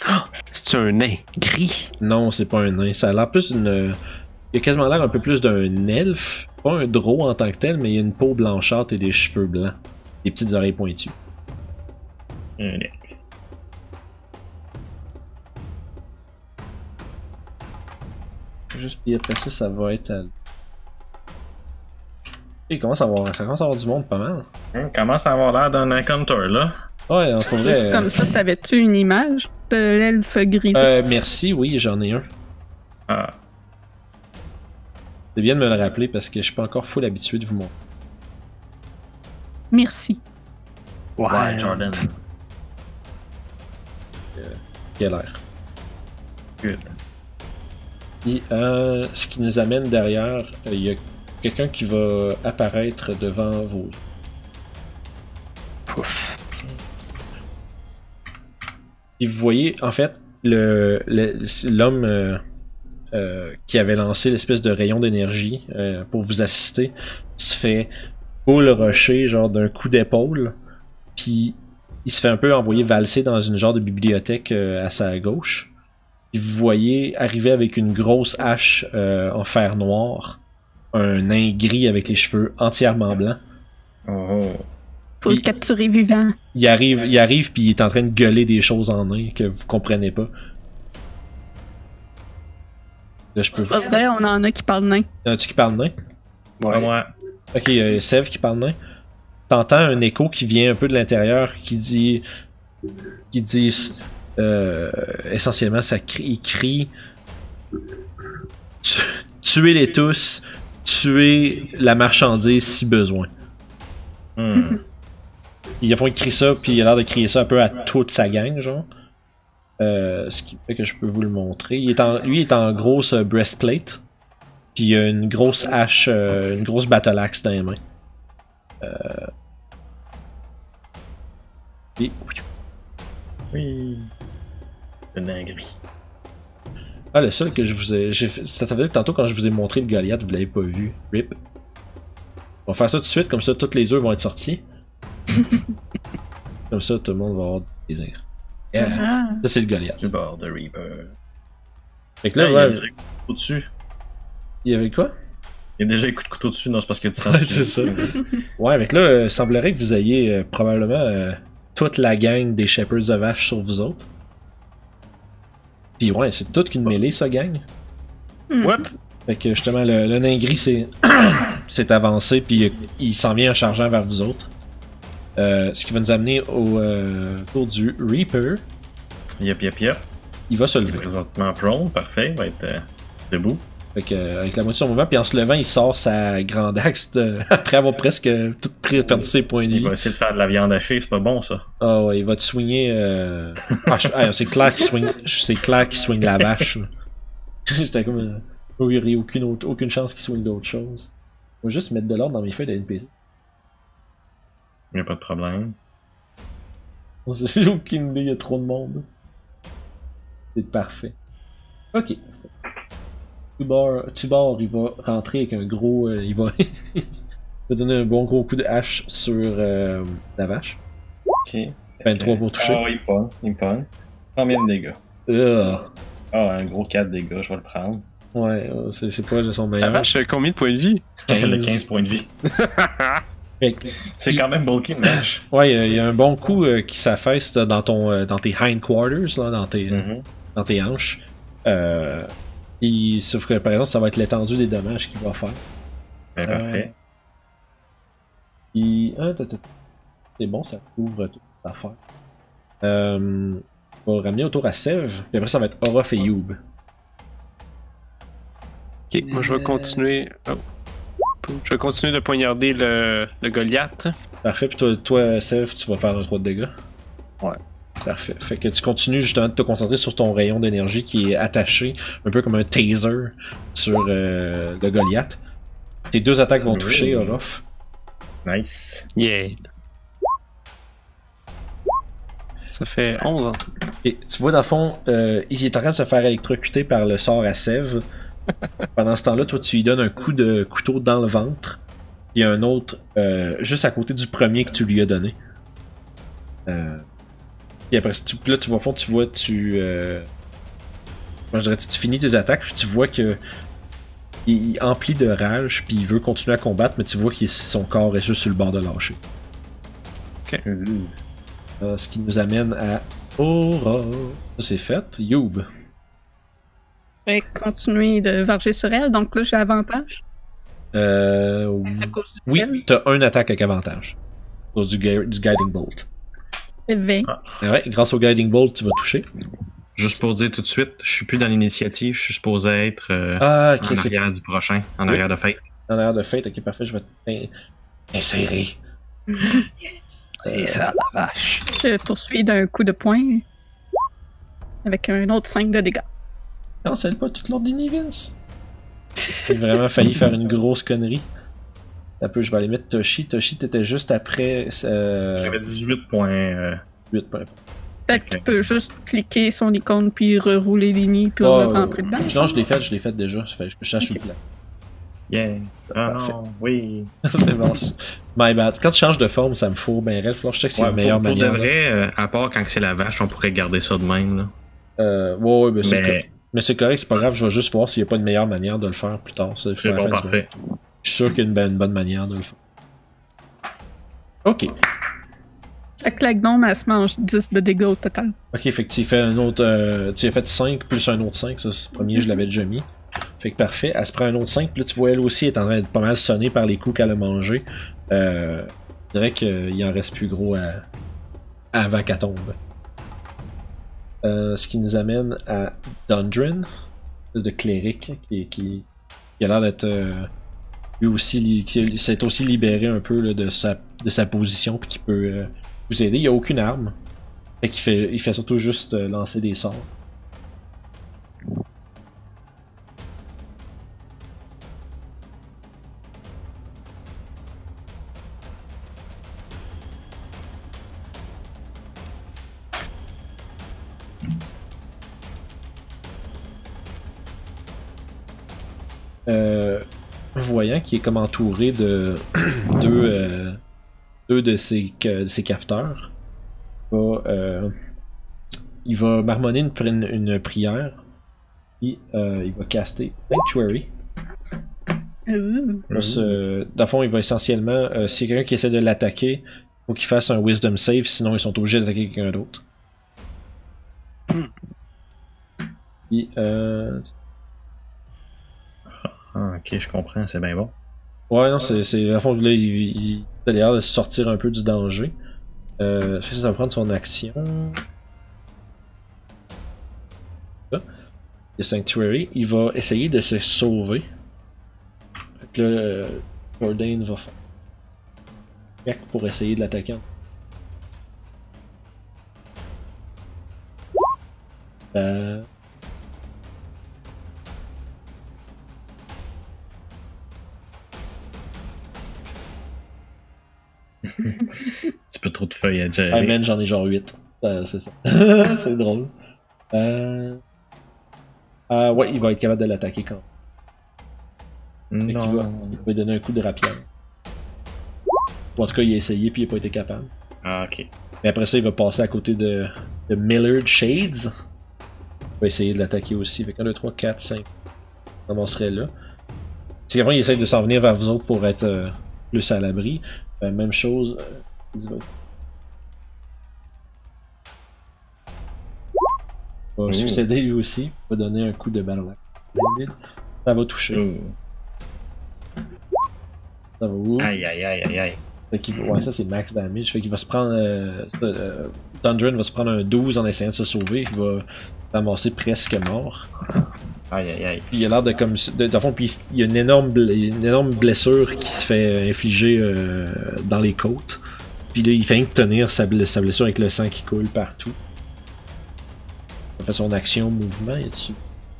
Speaker 4: Oh, c'est un nain gris?
Speaker 2: Non, c'est pas un nain. Ça a l'air plus d'une. Il a quasiment l'air un peu plus d'un elfe. Pas un drow en tant que tel, mais il a une peau blanchâtre et des cheveux blancs. Des petites oreilles pointues.
Speaker 3: Un elfe.
Speaker 2: Juste puis après ça va être à... Il commence à avoir du monde pas mal.
Speaker 3: Commence à avoir l'air d'un encounter là.
Speaker 2: Ouais, pour vrai.
Speaker 5: Juste comme ça, t'avais-tu une image de l'elfe gris?
Speaker 2: Merci, oui, j'en ai un.
Speaker 3: Ah.
Speaker 2: C'est bien de me le rappeler parce que je suis pas encore full habitué de vous montrer.
Speaker 5: Merci.
Speaker 3: Ouais, Jordan.
Speaker 2: Quel air.
Speaker 3: Good.
Speaker 2: Et ce qui nous amène derrière, il y a quelqu'un qui va apparaître devant vous.
Speaker 6: Pouf.
Speaker 2: Et vous voyez, en fait, l'homme qui avait lancé l'espèce de rayon d'énergie pour vous assister se fait boule rusher genre d'un coup d'épaule, puis il se fait un peu envoyer valser dans une genre de bibliothèque à sa gauche. Puis vous voyez arriver avec une grosse hache en fer noir, un nain gris avec les cheveux entièrement blancs.
Speaker 3: Oh.
Speaker 5: Faut le capturer vivant.
Speaker 2: Il arrive puis il est en train de gueuler des choses en nain que vous comprenez pas. Là, je peux...
Speaker 5: C'est pas vrai, on en a qui parlent nain.
Speaker 2: Y en a-tu qui parle nain?
Speaker 3: Ouais. Ouais.
Speaker 2: Ok, Sev qui parle nain. T'entends un écho qui vient un peu de l'intérieur qui dit essentiellement il crie tuez-les tous, tuez la marchandise si besoin. Il crie ça, puis il a l'air de crier ça un peu à toute sa gang, genre. Ce qui fait que je peux vous le montrer. Lui est en grosse breastplate, puis il a une grosse hache, une grosse battle axe dans les mains. Et...
Speaker 3: Oui. Le nain gris.
Speaker 2: Ah, le seul que je vous ai... Ça veut dire que tantôt quand je vous ai montré le Goliath, vous l'avez pas vu. RIP. On va faire ça tout de suite, comme ça toutes les œufs vont être sortis. Comme ça tout le monde va avoir du plaisir. Yeah. Ça c'est le Goliath.
Speaker 3: Du bord de Reaper.
Speaker 2: Fait que là,
Speaker 3: il y a déjà un coup de couteau dessus.
Speaker 2: Il y avait quoi?
Speaker 3: Il y a déjà un coup de couteau dessus, non, c'est parce que tu sens.
Speaker 2: Ouais, c'est ça. Ouais, avec là, semblerait que vous ayez probablement toute la gang des Shepherds of Ash sur vous autres. Pis ouais, c'est toute qu'une mêlée, ça, gang.
Speaker 4: Ouais.
Speaker 2: Fait que justement, le nain gris s'est avancé, puis il s'en vient en chargeant vers vous autres. Ce qui va nous amener au tour du Reaper.
Speaker 3: Yep.
Speaker 2: Il va se
Speaker 3: Il est
Speaker 2: lever.
Speaker 3: présentement prone, parfait, il va être debout.
Speaker 2: Fait que, avec la moitié de son mouvement, puis en se levant, il sort sa grande axe après avoir presque tout perdu ses points de vie.
Speaker 3: Il va essayer de faire de la viande hachée, c'est pas bon ça.
Speaker 2: Ah ouais, il va te swinger. C'est clair qu'il swing la vache. J'étais comme. Il n'y aurait aucune chance qu'il swing d'autre chose. Je vais juste mettre de l'ordre dans mes feuilles de NPC.
Speaker 3: Il n'y a pas de problème.
Speaker 2: J'ai aucune idée, il y a trop de monde. C'est parfait. Ok. Tubar, il va rentrer avec un gros. Il va donner un bon gros coup de hache sur la vache.
Speaker 3: Ok.
Speaker 2: 23 pour toucher.
Speaker 3: Oh, il pogne. Combien de dégâts? Un gros 4 dégâts, je vais le prendre.
Speaker 2: Ouais, c'est pas son
Speaker 4: La
Speaker 2: meilleur.
Speaker 4: vache, combien de points de vie?
Speaker 3: 15 points de vie. C'est quand même bulky, une vache.
Speaker 2: Ouais, il y a un bon coup qui s'affaisse dans tes hindquarters, là, dans tes hanches. Sauf que par exemple, ça va être l'étendue des dommages qu'il va faire.
Speaker 3: Ben, parfait.
Speaker 2: C'est bon, ça couvre toute l'affaire. On va ramener autour à Sev, puis après ça va être Orof et Youb.
Speaker 4: Ok, moi je vais continuer. Je vais continuer de poignarder le Goliath.
Speaker 2: Parfait, puis toi, Sev, tu vas faire un 3 de dégâts.
Speaker 6: Ouais.
Speaker 2: Parfait. Fait que tu continues justement de te concentrer sur ton rayon d'énergie qui est attaché, un peu comme un taser, sur le Goliath. Tes 2 attaques vont toucher, Orof.
Speaker 3: Nice.
Speaker 4: Yeah. Ça fait 11 ans.
Speaker 2: Et tu vois, dans le fond, il est en train de se faire électrocuter par le sort à sève. Pendant ce temps-là, toi, tu lui donnes un coup de couteau dans le ventre. Il y a un autre juste à côté du premier que tu lui as donné. Et après, là, tu vois, au fond, tu vois, moi, je dirais, tu finis tes attaques, puis tu vois que il est empli de rage, puis il veut continuer à combattre, mais tu vois que son corps est juste sur le bord de lâcher.
Speaker 4: Ok.
Speaker 2: Ce qui nous amène à Aura. Ça, c'est fait. Youb.
Speaker 5: Je vais continuer de varger sur elle, donc là, j'ai avantage. À cause du
Speaker 2: Oui,
Speaker 5: spell.
Speaker 2: t'as un attaque avec avantage. À cause du Guiding Bolt.
Speaker 5: C'est 20.
Speaker 2: Ouais, grâce au Guiding Bolt, tu vas toucher.
Speaker 3: Juste pour dire tout de suite, je suis plus dans l'initiative, je suis supposé être
Speaker 2: Ok,
Speaker 3: en
Speaker 2: c'est
Speaker 3: arrière du prochain, en arrière de Fate.
Speaker 2: en arrière de Fate. Ok, parfait, je vais t'insérer.
Speaker 6: Et ça, la vache.
Speaker 5: Je poursuis d'un coup de poing avec un autre 5 de dégâts.
Speaker 2: Non, c'est pas toute l'ordine, Vince. J'ai vraiment failli faire une grosse connerie. Un peu, je vais aller mettre Toshi. Toshi, t'étais juste après.
Speaker 3: J'avais 18 points.
Speaker 2: 8 points.
Speaker 5: Peut-être que tu peux juste cliquer son icône puis rerouler les nids puis le rentrer dedans.
Speaker 2: Non, je l'ai fait déjà. Ça fait que je cherche le plan.
Speaker 3: Yeah. Ah
Speaker 2: Parfait.
Speaker 3: non, oui.
Speaker 2: C'est bon. My bad. Quand tu changes de forme, ça me fourre bien raide. Je sais que c'est la meilleure
Speaker 3: pour
Speaker 2: manière.
Speaker 3: de vrai, à part quand c'est la vache, on pourrait garder ça de même. Là.
Speaker 2: Ouais, mais c'est correct, c'est pas grave. Je vais juste voir s'il n'y a pas une meilleure manière de le faire plus tard.
Speaker 3: C'est bon, parfait.
Speaker 2: Je suis sûr qu'il y a une bonne manière de le faire. Ok.
Speaker 5: Fait que la gnome, elle se mange 10 de dégâts au total.
Speaker 2: Ok, fait que tu fais un autre. Tu as fait 5 plus un autre 5. Ça, c'est le premier, je l'avais déjà mis. Fait que parfait. Elle se prend un autre 5. Puis là, tu vois, elle aussi est en train de pas mal sonner par les coups qu'elle a mangés. Je dirais qu'il en reste plus gros avant qu'elle tombe. Ce qui nous amène à Dundren, de cléric, qui a l'air d'être lui aussi, qui s'est aussi libéré un peu là, de sa position, puis qui peut vous aider. Il a aucune arme, fait qu'il fait surtout juste lancer des sorts. Voyant qu'il est comme entouré de deux de ses capteurs, il va marmonner une prière et il va caster Sanctuary. Dans le fond, il va essentiellement, si quelqu'un qui essaie de l'attaquer, il faut qu'il fasse un Wisdom save, sinon ils sont obligés d'attaquer quelqu'un d'autre. Et
Speaker 3: Ah, ok, je comprends, c'est bien bon.
Speaker 2: ouais, non, c'est à fond, là, il a l'air de sortir un peu du danger. Ça va prendre son action. Là. Il y a Sanctuary. Il va essayer de se sauver. Fait que là, Jordan va faire pour essayer de l'attaquer.
Speaker 3: Un peu trop de feuilles à gérer.
Speaker 2: Ah man, j'en ai genre 8. C'est ça. C'est drôle. Ouais, il va être capable de l'attaquer quand même. Il va lui donner un coup de rapière. Ou en tout cas, il a essayé puis il n'a pas été capable.
Speaker 3: Ah, ok.
Speaker 2: Mais après ça, il va passer à côté de Millard Shades. Il va essayer de l'attaquer aussi. Fait 1, 2, 3, 4, 5. On commencerait là. C'est qu'avant, il essaie de s'en venir vers vous autres pour être plus à l'abri. Même chose. Il va succéder lui aussi. Il va donner un coup de battle. Ça va toucher. Ça va où?
Speaker 3: Aïe, aïe, aïe, aïe, aïe.
Speaker 2: Ouais, ça c'est max damage. Fait qu'il va se prendre. Dundren va se prendre un 12 en essayant de se sauver. Il va ramasser presque mort.
Speaker 3: Aïe, aïe, aïe.
Speaker 2: Puis il a l'air de comme. Dans le fond, puis il y a une énorme blessure qui se fait infliger dans les côtes. Puis là, il fait rien que tenir sa blessure avec le sang qui coule partout. Il fait son action, mouvement, et dessus.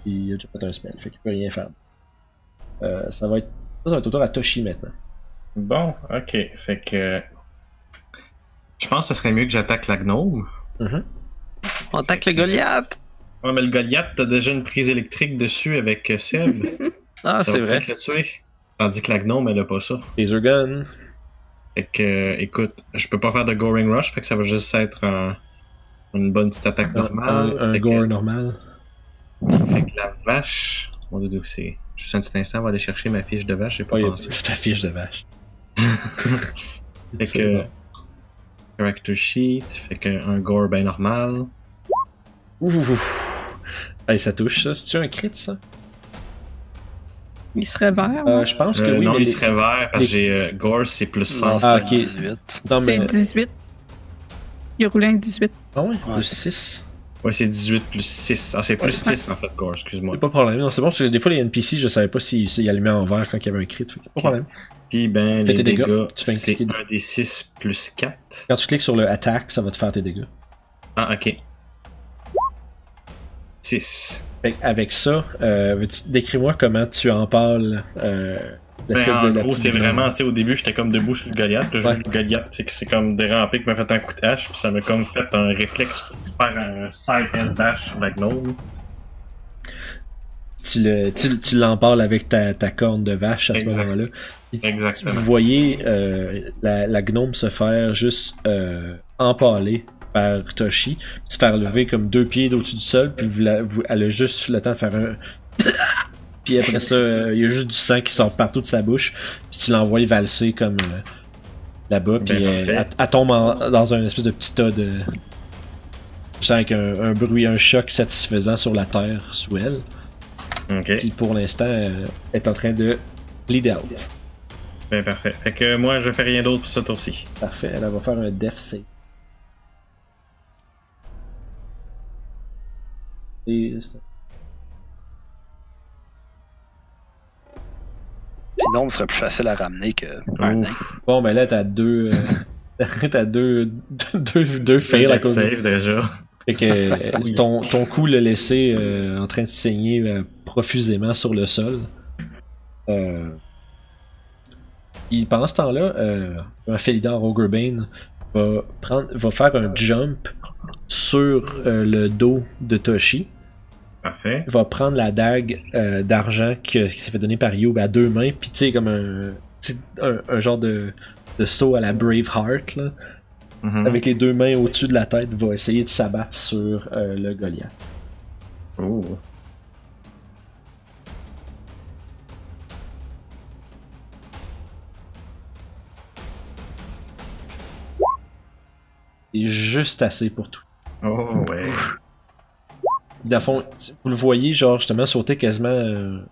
Speaker 2: Il a déjà fait un spell, fait qu'il peut rien faire. Ça va être autour à Toshi maintenant.
Speaker 3: Bon, ok. Fait que. Je pense que ce serait mieux que j'attaque la gnome.
Speaker 4: On attaque le Goliath!
Speaker 3: Ouais, mais le Goliath, t'as déjà une prise électrique dessus avec Seb.
Speaker 4: Ah,
Speaker 3: Ça
Speaker 4: c'est
Speaker 3: va
Speaker 4: vrai.
Speaker 3: peut-être le tuer. Tandis que la gnome, elle a pas ça.
Speaker 2: Laser gun.
Speaker 3: Fait que, écoute, je peux pas faire de Goring Rush, fait que ça va juste être une bonne petite attaque normale.
Speaker 2: Un gore normal.
Speaker 3: Fait que la vache. Mon dieu, c'est. Juste un petit instant, on va aller chercher ma fiche de vache, j'ai pas pensé.
Speaker 2: Ta fiche de vache.
Speaker 3: Fait que. Bon. Character sheet, fait qu'un gore bien normal.
Speaker 2: Ouh. Hey, ça touche ça. C'est-tu un crit ça?
Speaker 5: Il serait vert.
Speaker 2: Je pense que oui.
Speaker 3: Non,
Speaker 2: Mais
Speaker 3: il serait vert parce que j'ai gore, c'est plus 5.
Speaker 6: C'est
Speaker 2: ok.
Speaker 6: 18.
Speaker 2: Non, mais...
Speaker 5: C'est 18. Il a roulé un 18.
Speaker 2: Ah ouais? Plus 6.
Speaker 3: Ouais, c'est 18 plus 6. Ah, c'est plus 6 en fait, gore, excuse-moi.
Speaker 2: Y'a pas de problème. Non, c'est bon, parce que des fois les NPC, je savais pas s'ils allumaient en vert quand il y avait un crit. Pas de problème.
Speaker 3: Puis ben,
Speaker 2: Fais
Speaker 3: les
Speaker 2: tes dégâts.
Speaker 3: dégâts,
Speaker 2: Tu fais un
Speaker 3: c'est
Speaker 2: clic.
Speaker 3: 1 des 6 plus 4.
Speaker 2: Quand tu cliques sur le attack, ça va te faire tes dégâts.
Speaker 3: Ah, ok. 6.
Speaker 2: Fait avec ça, décris-moi comment tu empales l'espèce
Speaker 3: Ben, en
Speaker 2: de la
Speaker 3: gros,
Speaker 2: petite
Speaker 3: c'est
Speaker 2: gnome.
Speaker 3: vraiment, tu sais, au début, j'étais comme debout sur le Goliath. Là, le Goliath, tu sais, que c'est comme dérempé, qui m'a fait un coup de hache, puis ça m'a comme fait un réflexe pour faire un side head dash sur la gnome.
Speaker 2: Tu l'empales avec ta corne de vache à ce
Speaker 3: Exact.
Speaker 2: moment-là.
Speaker 3: Exactement.
Speaker 2: Vous voyez la gnome se faire juste empaler par Toshi, puis se faire lever comme 2 pieds d'au-dessus du sol, puis elle a juste le temps de faire un... Puis après ça, il y a juste du sang qui sort partout de sa bouche, puis tu l'envoies valser comme là-bas, puis elle tombe dans un espèce de petit tas de... Juste avec un bruit, un choc satisfaisant sur la terre sous elle.
Speaker 3: Ok.
Speaker 2: Puis pour l'instant, elle est en train de bleed out.
Speaker 3: Ben parfait. Fait que moi, je fais rien d'autre pour ce tour-ci.
Speaker 2: Parfait, elle va faire un death save. Et...
Speaker 6: Les nombres seraient plus faciles à ramener que un nain.
Speaker 2: Bon, ben là, t'as deux... t'as deux fails à cause de
Speaker 3: save déjà.
Speaker 2: Fait que ton coup l'a laissé en train de saigner profusément sur le sol. Pendant ce temps-là, un Felidar Ogrebane va faire un jump sur le dos de Toshi.
Speaker 3: Parfait.
Speaker 2: Il va prendre la dague d'argent qui s'est fait donner par Youb à 2 mains, puis tu sais, comme un genre de saut à la Braveheart, là.
Speaker 3: Mm-hmm.
Speaker 2: Avec les 2 mains au-dessus de la tête, va essayer de s'abattre sur le Goliath.
Speaker 3: Oh.
Speaker 2: C'est juste assez pour tout.
Speaker 3: Oh, ouais.
Speaker 2: Dans le fond, vous le voyez, genre, justement, sauter quasiment un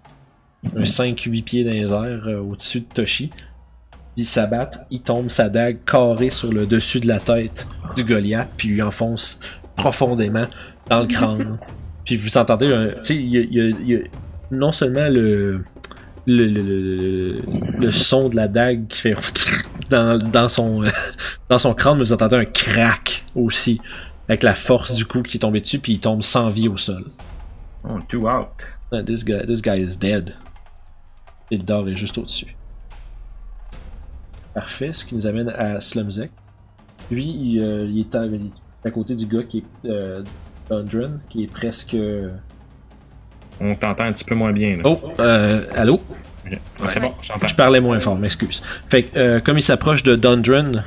Speaker 2: 5-8 pieds dans les airs au-dessus de Toshi. Puis il s'abat, il tombe sa dague carrée sur le dessus de la tête du Goliath, puis il lui enfonce profondément dans le crâne. Puis vous entendez, tu sais, il y a non seulement le son de la dague qui fait dans son crâne, mais vous entendez un crack aussi, avec la force du coup qui est tombé dessus, puis il tombe sans vie au sol.
Speaker 3: Oh, 2 out.
Speaker 2: This guy is dead. Ildar est juste au-dessus. Parfait, ce qui nous amène à Slumzek. Lui, il est à côté du gars qui est Dundren, qui est presque...
Speaker 3: On t'entend un petit peu moins bien, là.
Speaker 2: Oh, allô?
Speaker 3: Okay. Ouais. C'est bon, j'entends.
Speaker 2: Je parlais moins fort, m'excuse. Fait que, comme il s'approche de Dundren,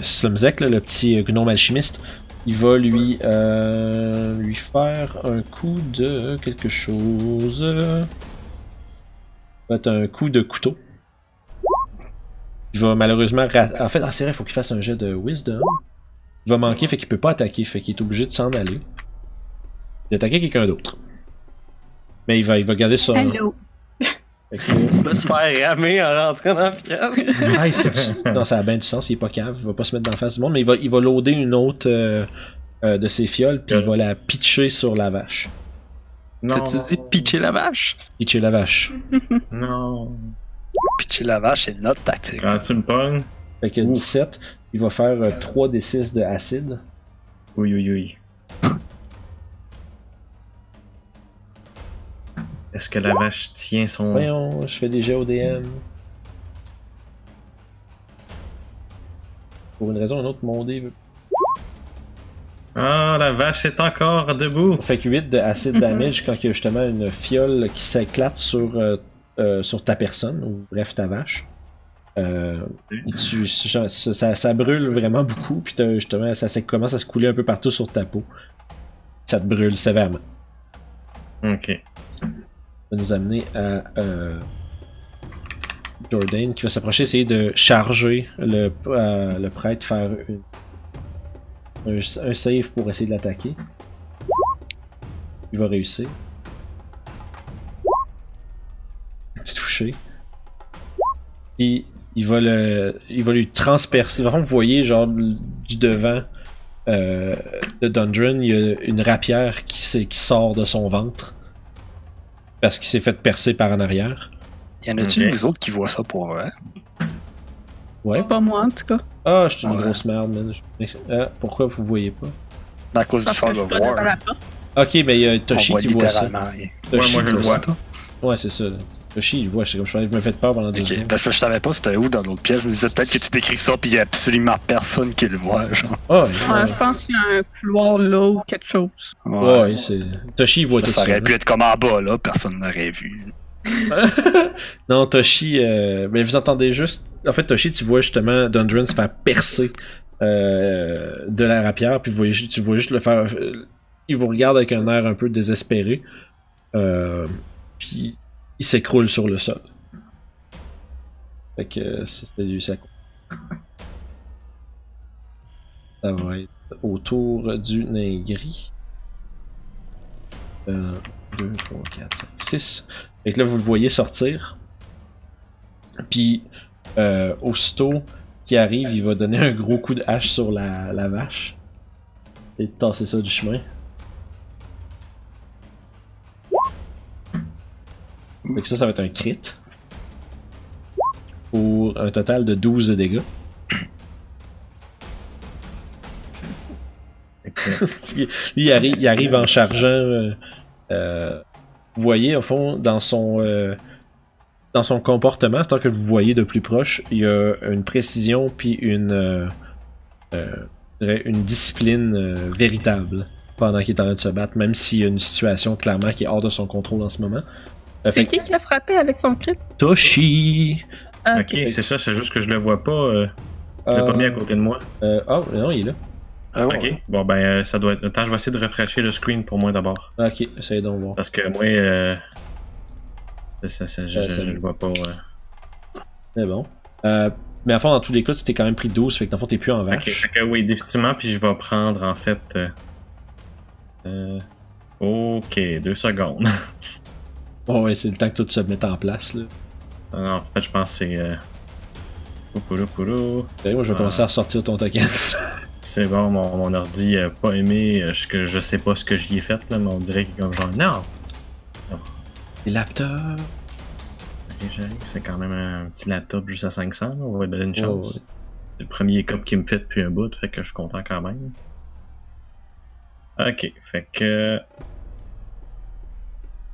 Speaker 2: Slumzek, là, le petit gnome alchimiste, il va lui faire un coup de quelque chose. Ça va être un coup de couteau. Il va malheureusement en fait, c'est vrai, il faut qu'il fasse un jet de Wisdom. Il va manquer, fait qu'il peut pas attaquer, fait qu'il est obligé de s'en aller. Il va attaquer quelqu'un d'autre. Mais il va garder son...
Speaker 5: Hello.
Speaker 2: Fait que...
Speaker 4: Il va se faire ramer en rentrant dans la pièce.
Speaker 2: Non, ça a bien du sens, il est pas cave, il va pas se mettre dans la face du monde, mais il va loader une autre de ses fioles, puis il va la pitcher sur la vache.
Speaker 4: T'as-tu dit pitcher la vache?
Speaker 2: Pitcher la vache.
Speaker 3: Non.
Speaker 6: Pitcher la vache, c'est notre tactique.
Speaker 3: Quand tu me pognes.
Speaker 2: Fait que 17, il va faire 3d6 de acide.
Speaker 3: Oui, oui, oui. Est-ce que la vache tient son...
Speaker 2: Voyons, je fais des jets ODM. Pour une raison ou une autre, mon dé veut...
Speaker 3: Ah, la vache est encore debout!
Speaker 2: Fait que 8 de acid damage quand il y a justement une fiole qui s'éclate sur ta personne, ou bref, ta vache. Ça brûle vraiment beaucoup, puis justement, ça commence à se couler un peu partout sur ta peau. Ça te brûle sévèrement.
Speaker 3: Ok.
Speaker 2: Ça va nous amener à Jordan qui va s'approcher, essayer de charger le prêtre, faire un save pour essayer de l'attaquer. Il va réussir. C'est touché. Puis il va lui transpercer. Vraiment, vous voyez, genre, du devant de Dundren, il y a une rapière qui sort de son ventre. Parce qu'il s'est fait percer par en arrière.
Speaker 6: Y en a-tu vous autres qui voient ça pour vrai?
Speaker 2: Ouais.
Speaker 5: Pas moi, en tout cas.
Speaker 2: Ah, je suis une grosse merde, man. Pourquoi vous voyez pas?
Speaker 6: À cause du Fog of War.
Speaker 2: Ok, mais il y a Toshi qui voit ça.
Speaker 3: Moi, je le vois.
Speaker 2: Ouais, c'est ça. Là. Toshi, il voit. Je me fait peur pendant 2 secondes.
Speaker 6: Parce que je savais pas c'était où dans l'autre pièce. Je me disais peut-être que tu décris ça pis il y a absolument personne qui le voit, genre.
Speaker 5: Je pense qu'il y a un couloir là ou quelque chose.
Speaker 2: Ouais, c'est. Toshi, il voit tout ça.
Speaker 6: Ça aurait pu être comme en bas, là. Personne n'aurait vu.
Speaker 2: Non, Toshi, mais vous entendez juste. En fait, Toshi, tu vois justement Dundren se faire percer de la rapière, puis tu vois juste le faire. Il vous regarde avec un air un peu désespéré, puis il s'écroule sur le sol. Fait que c'était du sac. Ça va être autour du nain gris. 2, 3, 4, 5, 6. Fait que là, vous le voyez sortir. Puis, aussitôt qu'il arrive, il va donner un gros coup de hache sur la vache. Et tasser ça du chemin. Fait que ça va être un crit. Pour un total de 12 de dégâts. Il arrive en chargeant. Vous voyez, au fond, dans son comportement, c'est-à-dire que vous voyez de plus proche, il y a une précision puis une discipline véritable pendant qu'il est en train de se battre, même s'il y a une situation clairement qui est hors de son contrôle en ce moment.
Speaker 5: C'est qui a frappé avec son crit?
Speaker 2: Toshi!
Speaker 5: Ah,
Speaker 3: ok, c'est ça, c'est juste que je le vois pas. Je l'ai pas mis à côté de moi.
Speaker 2: Non, il est là.
Speaker 3: Ok, bon ben ça doit être. Attends, je vais essayer de refresher le screen pour moi d'abord.
Speaker 2: Ok, essayez donc voir.
Speaker 3: Parce que moi, je le vois pas.
Speaker 2: C'est bon. Mais à fond, dans tous les cas, tu t'es quand même pris 12, fait que dans le fond, t'es plus en vache.
Speaker 3: Ok, fait que oui, définitivement, puis je vais prendre en fait. Ok, 2 secondes.
Speaker 2: Oh, ouais, c'est le temps que tout se mette en place, là.
Speaker 3: En fait, je pense que c'est.
Speaker 2: Moi, je vais commencer à ressortir ton token.
Speaker 3: C'est bon, mon ordi a pas aimé, je sais pas ce que j'y ai fait, là, mais on dirait qu'il est comme genre, non!
Speaker 2: Les laptops!
Speaker 3: Ok, j'arrive, c'est quand même un petit laptop juste à 500, là, on va lui donner une chance.
Speaker 2: Ouais.
Speaker 3: C'est le premier cop qu'il me fait depuis un bout, fait que je suis content quand même. Ok, fait que...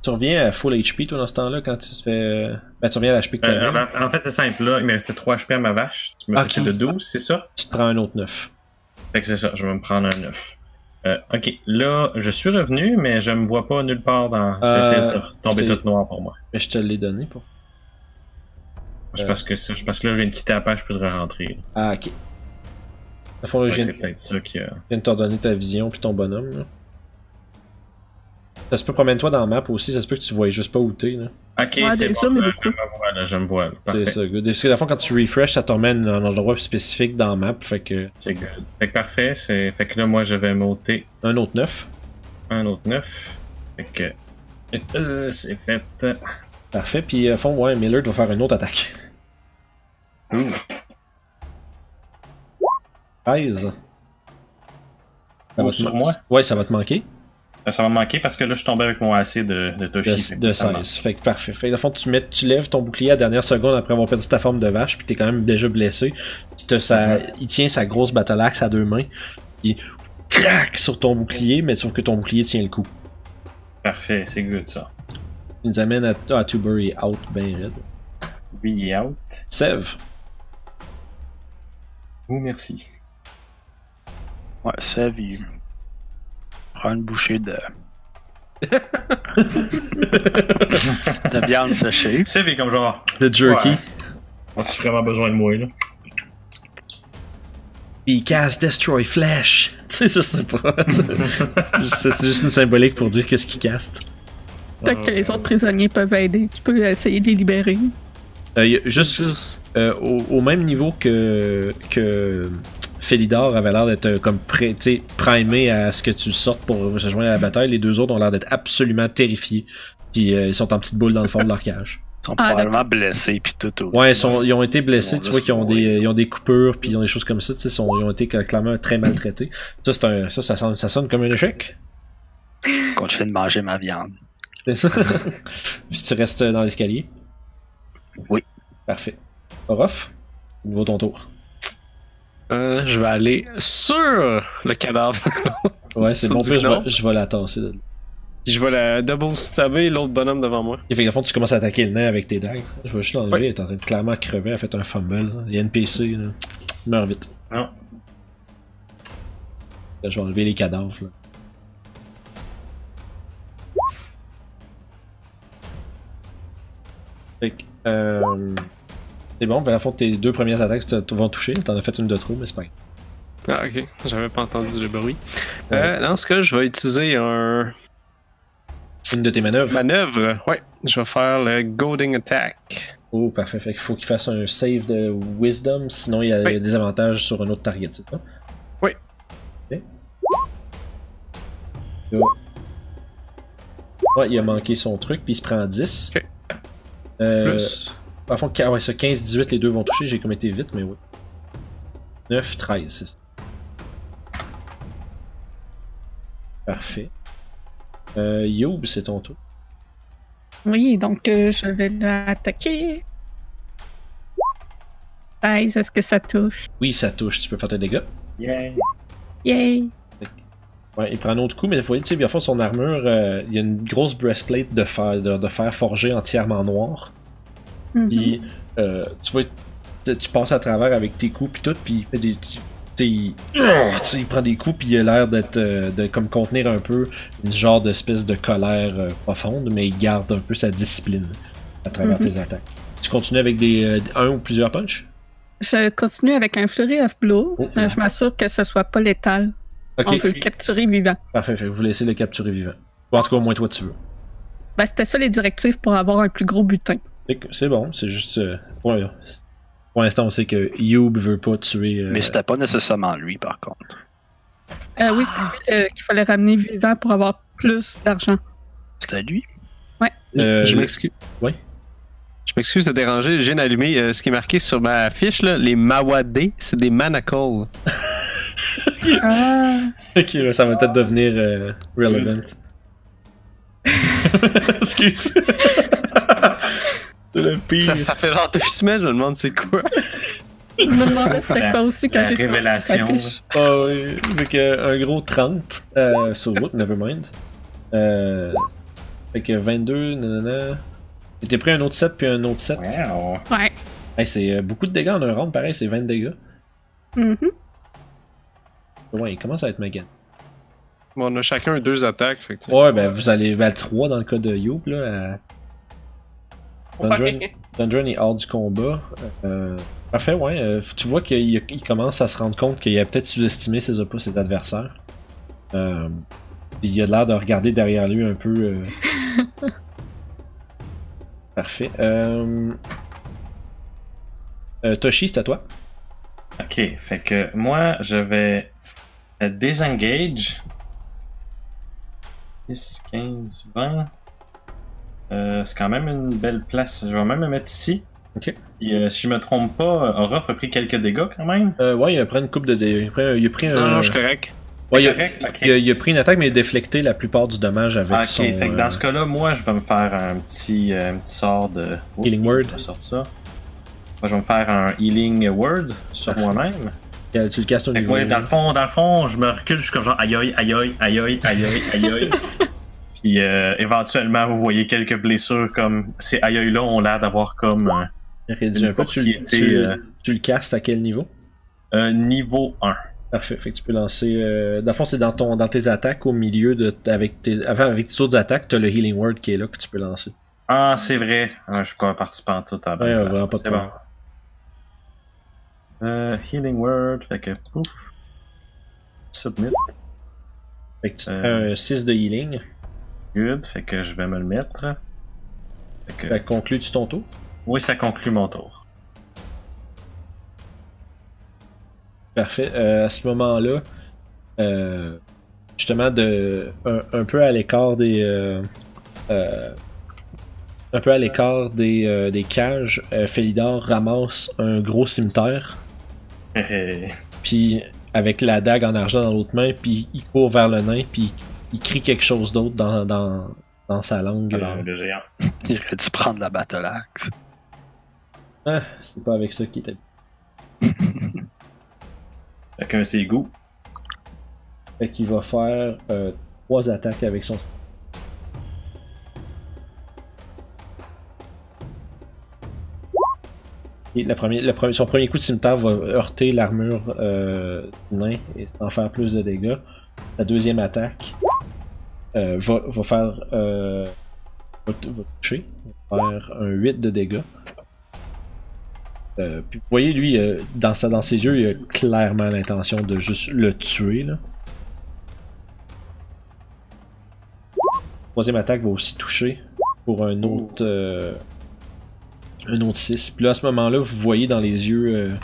Speaker 2: Tu reviens à full HP, toi, dans ce temps-là, quand tu te fais... Ben, tu reviens à l'HP que t'avais.
Speaker 3: En fait, c'est simple, là, il me restait 3 HP à ma vache, tu me fais de 12, c'est ça?
Speaker 2: Tu te prends un autre 9.
Speaker 3: Fait que c'est ça, je vais me prendre un 9. Ok, là, je suis revenu, mais je me vois pas nulle part dans... Je vais essayer de tomber tout noir pour moi.
Speaker 2: Mais je te l'ai donné, pour.
Speaker 3: Parce que là, je viens de quitter la page, je peux rentrer. Là.
Speaker 2: Ah, ok. À fond, là, je
Speaker 3: c'est peut-être ça qui a...
Speaker 2: Je viens de te redonner ta vision puis ton bonhomme, là. Ça se peut, promène-toi dans la map aussi, ça se peut que tu voyais juste pas où t'es, là.
Speaker 3: Ok, ouais, c'est bon, je me vois, là.
Speaker 2: C'est ça, good. Parce que la fois, quand tu refresh, ça te remet un endroit spécifique dans la map, fait que...
Speaker 3: C'est good. Fait que parfait, fait que là, moi, je vais monter...
Speaker 2: Un autre 9.
Speaker 3: Un autre 9. Fait que... c'est fait.
Speaker 2: Parfait, puis à fond, ouais, Miller doit faire une autre attaque. 13.
Speaker 3: Sur moi?
Speaker 2: Ouais, ça va te manquer.
Speaker 3: Ça va me manquer parce que là, je suis tombé avec mon AC de Toshi.
Speaker 2: De 16. Fait que parfait. Fait que, dans le fond, tu lèves ton bouclier à la dernière seconde après avoir perdu ta forme de vache, puis t'es quand même déjà blessé. Il tient sa grosse battle axe à 2 mains, puis crac sur ton bouclier, mais sauf que ton bouclier tient le coup.
Speaker 3: Parfait, c'est good ça.
Speaker 2: Il nous amène à Tuber et out, ben raide.
Speaker 3: Oui, il est out.
Speaker 2: Sève.
Speaker 3: Oh, merci.
Speaker 6: Ouais, Sève, il prends une bouchée de. de viande séchée.
Speaker 3: Tu sais, mais comme genre.
Speaker 2: De jerky.
Speaker 3: Ouais. As-tu vraiment besoin de moi, là?
Speaker 2: Puis il casse Destroy Flesh. Tu sais, ça c'est pas. c'est juste une symbolique pour dire qu'est-ce qu'il caste.
Speaker 5: Peut-être que les autres prisonniers peuvent aider. Tu peux essayer de les libérer.
Speaker 2: Au même niveau que Felidor avait l'air d'être comme primé à ce que tu sortes pour se joindre à la bataille, les deux autres ont l'air d'être absolument terrifiés. Puis ils sont en petite boule dans le fond de leur cage.
Speaker 6: Ils sont probablement blessés puis tout aussi.
Speaker 2: Ouais, ils ont été blessés, tu vois qu'ils ont ils ont des coupures puis ils ont des choses comme ça, tu sais, ils ont été clairement très maltraités. Ça sonne comme un échec.
Speaker 6: Continue de manger ma viande.
Speaker 2: C'est ça. Puis tu restes dans l'escalier.
Speaker 6: Oui.
Speaker 2: Parfait. Orof, nouveau ton tour.
Speaker 4: Je vais aller sur le cadavre.
Speaker 2: Ouais, c'est bon, je vais la tasser.
Speaker 4: Je vais la double stabber l'autre bonhomme devant moi.
Speaker 2: Et fait, au fond, tu commences à attaquer le nain avec tes dagues. Je vais juste l'enlever, elle est en train de clairement crever, elle a fait un fumble. Il y a une PC, là. Il meurt vite.
Speaker 3: Non.
Speaker 2: Là, je vais enlever les cadavres, là. Fait que, c'est bon, à la fin, tes deux premières attaques vont toucher. T'en as fait une de trop, mais c'est pas grave.
Speaker 4: Ah, ok. J'avais pas entendu le bruit. Dans ce cas, je vais utiliser
Speaker 2: une de tes manœuvres.
Speaker 4: Ouais. Je vais faire le Goading Attack.
Speaker 2: Oh, parfait. Fait qu'il faut qu'il fasse un save de Wisdom, sinon il y a des avantages sur un autre target, c'est ça?
Speaker 4: Oui.
Speaker 2: Ok. Ouais, il a manqué son truc, puis il se prend 10.
Speaker 4: Ok. Plus.
Speaker 2: À fond, ouais, ça 15-18, les deux vont toucher, j'ai comme été vite, mais oui. 9-13, c'est ça. Parfait. Youb, c'est ton tour.
Speaker 5: Oui, donc je vais l'attaquer. 16, est-ce que ça touche?
Speaker 2: Oui, ça touche, tu peux faire tes dégâts.
Speaker 5: Yay!
Speaker 2: Ouais, il prend un autre coup, mais il faut, tu sais, bien fond, son armure, il y a une grosse breastplate de fer forgé entièrement noir. Puis, tu vois, tu passes à travers avec tes coups, puis tout, puis il fait des. Il prend des coups, puis il a l'air de comme contenir un peu une genre d'espèce de colère profonde, mais il garde un peu sa discipline à travers tes attaques. Tu continues avec un ou plusieurs punches?
Speaker 5: Je continue avec un Flurry of Blow. Je m'assure que ce soit pas létal.
Speaker 2: Okay.
Speaker 5: On veut le capturer vivant.
Speaker 2: Parfait, fait que vous laissez le capturer vivant. Ou en tout cas, au moins toi tu veux.
Speaker 5: Ben, c'était ça les directives pour avoir un plus gros butin.
Speaker 2: C'est bon, c'est juste... pour l'instant, on sait que Youb veut pas tuer...
Speaker 6: Mais c'était pas nécessairement lui, par contre.
Speaker 5: Oui, c'était lui qu'il fallait ramener vivant pour avoir plus d'argent.
Speaker 6: C'était lui?
Speaker 5: Ouais.
Speaker 4: Je m'excuse.
Speaker 2: Oui.
Speaker 4: Je m'excuse de déranger, je viens d'allumer ce qui est marqué sur ma fiche, là, les Mawadé, c'est des manacles.
Speaker 2: Ok, ça va peut-être devenir relevant. Excuse. Le pire.
Speaker 4: Ça fait genre 2 semaines, je me demande c'est quoi.
Speaker 5: Je me demandais c'était quoi aussi quand j'ai
Speaker 3: révélation.
Speaker 2: Oh oui, avec un gros 30 sur route, nevermind. Fait que 22, nanana. Et t'es pris un autre 7 puis un autre 7.
Speaker 3: Wow.
Speaker 5: Ouais.
Speaker 2: Hey, c'est beaucoup de dégâts en un round, pareil, c'est 20 dégâts. Ouais, il commence à être méga.
Speaker 4: Bon, on a chacun 2 attaques. Fait que,
Speaker 2: ouais, ben vous allez à 3 dans le cas de Youb, là. Dundren est hors du combat. Parfait, ouais. Tu vois qu'il commence à se rendre compte qu'il a peut-être sous-estimé ses adversaires. Il a l'air de regarder derrière lui un peu. Parfait. Toshi, c'est à toi.
Speaker 3: Ok, fait que moi, je vais désengage. 10, 15, 20. C'est quand même une belle place. Je vais même me mettre ici.
Speaker 2: Ok.
Speaker 3: Et, si je me trompe pas, Orof a pris quelques dégâts quand même.
Speaker 2: Ouais, il a pris une coupe de dégâts. Il a pris un.
Speaker 4: Non, je suis correct.
Speaker 2: Ouais,
Speaker 3: okay.
Speaker 2: il a pris une attaque, mais il a déflecté la plupart du dommage avec son...
Speaker 3: Ok, fait que dans ce cas-là, moi, je vais me faire un petit sort de...
Speaker 2: Healing Word.
Speaker 3: Je ça. Moi, je vais me faire un Healing Word sur moi-même.
Speaker 2: Tu le casses au niveau.
Speaker 3: Ouais, dans le fond, je me recule, je suis comme genre aïe aïe aïe aïe aïe aïe aïe aïe aïe. Puis éventuellement, vous voyez quelques blessures comme... Ces aïe aïe là ont l'air d'avoir comme...
Speaker 2: réduit un peu. Tu le castes à quel niveau?
Speaker 3: Niveau 1.
Speaker 2: Parfait. Fait que tu peux lancer. Dans le fond, c'est dans tes attaques au milieu de. Avec tes autres attaques, t'as le Healing Word qui est là que tu peux lancer.
Speaker 3: Ah, c'est vrai. Je suis pas participant tout à
Speaker 2: Ouais, vraiment pas de problème.
Speaker 3: Bon. Healing Word, fait que pouf. Submit.
Speaker 2: Fait que tu prends un 6 de healing.
Speaker 3: Good, fait que je vais me le mettre.
Speaker 2: Fait que conclue-tu ton tour?
Speaker 3: Oui, ça conclut mon tour.
Speaker 2: Parfait. À ce moment-là, justement, un peu à l'écart des. Un peu à l'écart des cages, Felidar ramasse un gros cimetière. Puis avec la dague en argent dans l'autre main, puis il court vers le nain, puis il crie quelque chose d'autre dans sa langue.
Speaker 3: La langue de géant.
Speaker 6: Il aurait dû prendre la battle axe.
Speaker 2: Ah, c'est pas avec ça qu'il était.
Speaker 3: Avec un Ségou.
Speaker 2: Fait qu'il va faire 3 attaques avec son. Et son premier coup de cimetière va heurter l'armure du nain et en faire plus de dégâts. La deuxième attaque va faire. Va toucher. Va faire un 8 de dégâts. Puis vous voyez, lui, dans ses yeux, il a clairement l'intention de juste le tuer. Là. Troisième attaque va aussi toucher pour un autre 6. Puis là, à ce moment-là, vous voyez dans les yeux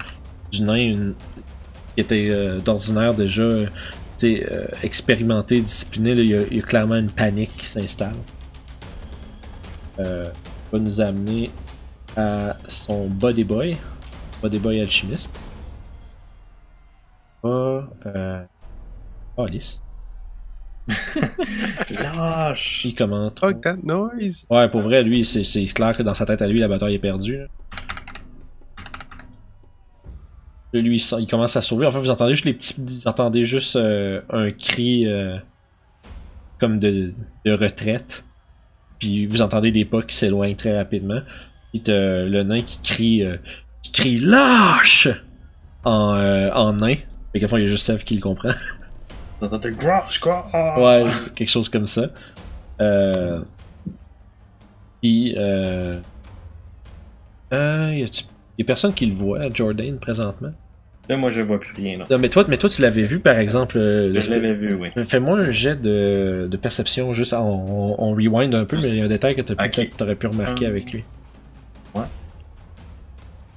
Speaker 2: du nain qui était d'ordinaire déjà expérimenté, discipliné. Là, il y a clairement une panique qui s'installe. Va nous amener à son Body Boy alchimiste. Alice.
Speaker 3: Lâche!
Speaker 2: Il commente.
Speaker 4: Fuck that noise!
Speaker 2: Ouais, pour vrai, lui, c'est clair que dans sa tête à lui, la bataille est perdue. Là. Lui, il commence à sauver. En fait, vous entendez juste un cri comme de retraite. Puis vous entendez des pas qui s'éloignent très rapidement. Puis t'as le nain qui crie lâche en nain. Fait qu'à fond, il y a juste Sev qui le comprend. Ouais, c'est quelque chose comme ça. Puis y a personne qui le voit, Jordan, présentement.
Speaker 3: Là, moi, je vois plus rien. Là.
Speaker 2: Non, mais toi, tu l'avais vu, par exemple.
Speaker 3: Je l'avais vu, oui.
Speaker 2: Fais-moi un jet de perception, juste on rewind un peu, mais il y a un détail que t'aurais pu remarquer avec lui.
Speaker 3: Ouais.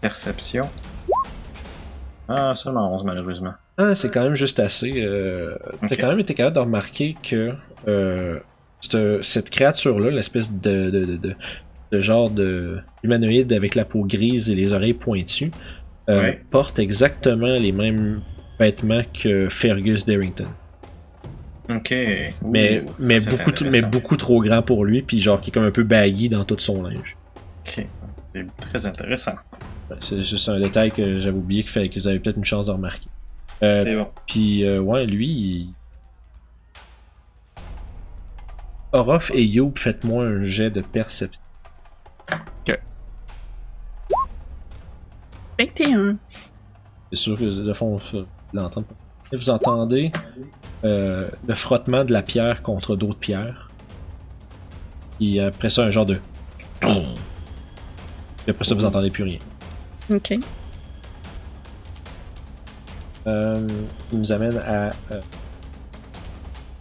Speaker 3: Perception. Ah, seulement 11, malheureusement.
Speaker 2: Ah, c'est quand même juste assez. T'as quand même été capable de remarquer que cette créature-là, l'espèce de genre de humanoïde avec la peau grise et les oreilles pointues, porte exactement les mêmes vêtements que Fergus Darrington.
Speaker 3: Ok.
Speaker 2: Mais beaucoup trop grand pour lui, puis genre qui est comme un peu baggy dans tout son linge.
Speaker 3: Ok. C'est très intéressant.
Speaker 2: C'est juste un détail que j'avais oublié qui fait que vous avez peut-être une chance de remarquer.
Speaker 3: C'est bon.
Speaker 2: Puis, ouais, lui. Orof et Youb, faites-moi un jet de perception.
Speaker 4: Ok.
Speaker 5: 21.
Speaker 2: C'est sûr que, de fond, vous l'entendez pas. Vous entendez le frottement de la pierre contre d'autres pierres. Et après ça, un genre de. Et après ça, vous entendez plus rien.
Speaker 5: Ok.
Speaker 2: Il nous amène à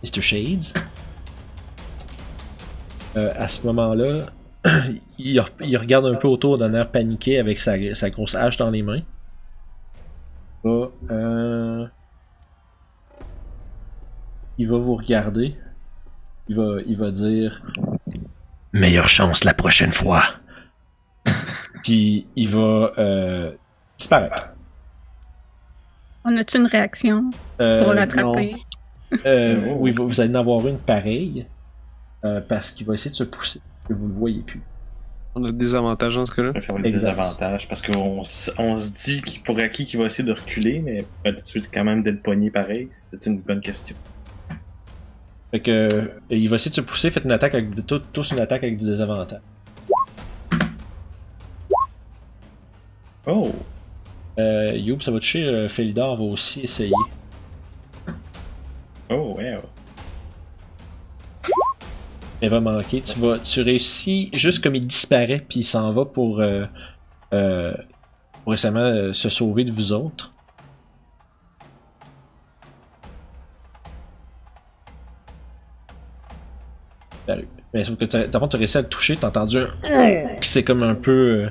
Speaker 2: Mr. Shades. À ce moment-là, il regarde un peu autour d'un air paniqué avec sa grosse hache dans les mains. Il va vous regarder. Il va dire meilleure chance la prochaine fois. Puis il va disparaître.
Speaker 5: On a-tu une réaction pour l'attraper?
Speaker 2: Oui, vous allez en avoir une pareille. Parce qu'il va essayer de se pousser. Que vous le voyez plus.
Speaker 4: On a des avantages dans ce cas-là.
Speaker 3: Ça va être des avantages parce qu'on se dit qu'il va essayer de reculer, mais peut-être quand même d'être pogné pareil. C'est une bonne question.
Speaker 2: Fait que il va essayer de se pousser. Faites une attaque avec tous une attaque avec des désavantages.
Speaker 3: Oh!
Speaker 2: Youb, ça va toucher. Felidar va aussi essayer.
Speaker 3: Oh, ouais.
Speaker 2: Il va manquer. Tu réussis juste comme il disparaît, puis il s'en va pour récemment se sauver de vous autres. Mais sauf que tu as réussi à le toucher, t'as entendu un qui s'est comme un peu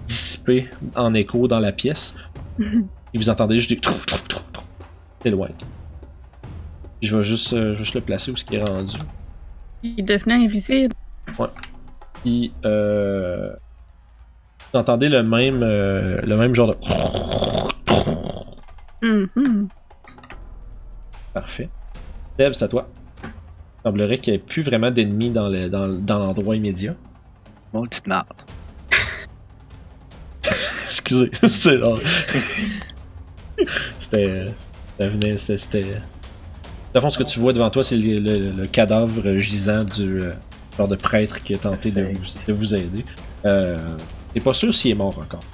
Speaker 2: dissipé en écho dans la pièce. Et vous entendez juste des c'est loin. Je vais juste le placer où ce qui est rendu.
Speaker 5: Il devenait invisible.
Speaker 2: Ouais. Puis vous entendez le même genre de Parfait. Deb, c'est à toi. Il semblerait qu'il n'y ait plus vraiment d'ennemis dans l'endroit immédiat.
Speaker 6: Mon petite marde.
Speaker 2: Excusez, c'est genre. C'était. Dans le fond, ce que tu vois devant toi, c'est le cadavre gisant du genre de prêtre qui a tenté de vous aider. T'es pas sûr s'il est mort encore.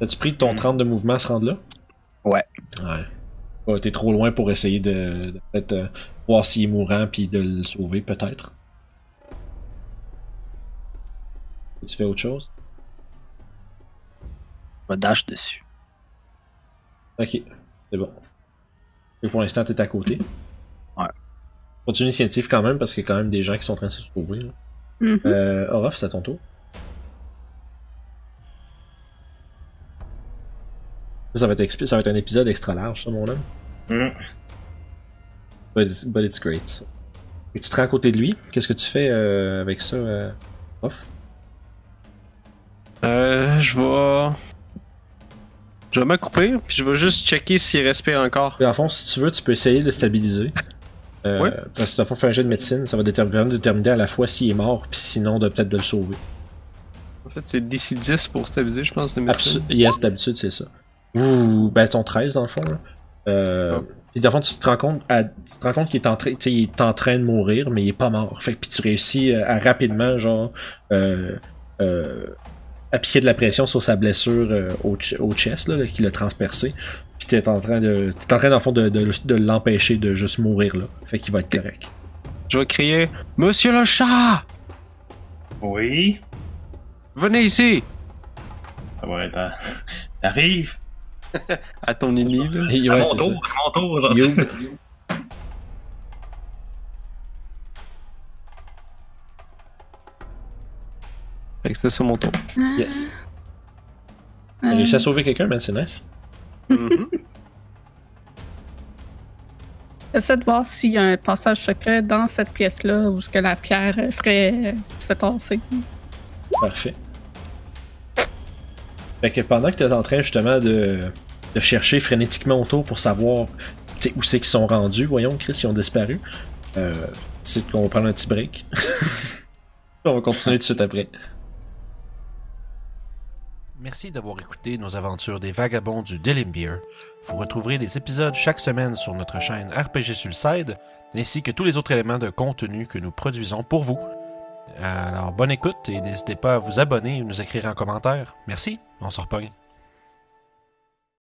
Speaker 2: As-tu pris ton 30 de mouvement à se rendre là?
Speaker 6: Ouais.
Speaker 2: Ouais. T'es trop loin pour essayer de peut-être voir s'il est mourant puis de le sauver, peut-être. Tu fais autre chose?
Speaker 6: Je me dash dessus.
Speaker 2: Ok, c'est bon. Et pour l'instant, t'es à côté.
Speaker 6: Ouais.
Speaker 2: Continue l'initiative quand même, parce qu'il y a quand même des gens qui sont en train de se sauver. Orof, c'est à ton tour. Ça va être un épisode extra large, ça, mon homme. But it's great. So. Et tu te rends à côté de lui. Qu'est-ce que tu fais avec ça, Orof?
Speaker 4: Je vais m'accroupir, puis je vais juste checker s'il respire encore.
Speaker 2: Et en fond, si tu veux, tu peux essayer de le stabiliser.
Speaker 4: Ouais.
Speaker 2: Parce que dans le fond, faire un jet de médecine, ça va déterminer à la fois s'il est mort, puis sinon, peut-être de le sauver.
Speaker 4: En fait, c'est d'ici 10 pour stabiliser, je pense, de médecine.
Speaker 2: Yes, d'habitude, c'est ça. Ouh, ben, ton 13 dans le fond. Là. Puis dans le fond, tu te rends compte qu'il est en train de mourir, mais il est pas mort. Fait que puis tu réussis à rapidement, genre, appliquer de la pression sur sa blessure au chest, là, qui l'a transpercé. Puis t'es en train dans le fond de l'empêcher de juste mourir là. Fait qu'il va être correct.
Speaker 4: Je vais crier Monsieur le chat!
Speaker 3: Oui.
Speaker 4: Venez ici!
Speaker 3: Ça va être. T'arrives!
Speaker 4: À ton ennemi, là.
Speaker 2: Ouais,
Speaker 3: à mon
Speaker 2: c'est
Speaker 3: tour,
Speaker 2: ça.
Speaker 3: à mon tour.
Speaker 2: Youb.
Speaker 4: Fait que c'était ça mon tour.
Speaker 2: Yes. T'as réussi à sauver quelqu'un, man, c'est nice.
Speaker 5: J'essaie de voir s'il y a un passage secret dans cette pièce-là où ce que la pierre ferait se passer.
Speaker 2: Parfait. Fait que pendant que t'es en train justement de chercher frénétiquement autour pour savoir où c'est qu'ils sont rendus, voyons, Chris, ils ont disparu. C'est qu'on va prendre un petit break. On va continuer tout de suite après.
Speaker 1: Merci d'avoir écouté nos aventures des vagabonds du Delimbeer. Vous retrouverez les épisodes chaque semaine sur notre chaîne RPG Suicide, ainsi que tous les autres éléments de contenu que nous produisons pour vous. Alors, bonne écoute et n'hésitez pas à vous abonner et nous écrire en commentaire. Merci, on se repogne.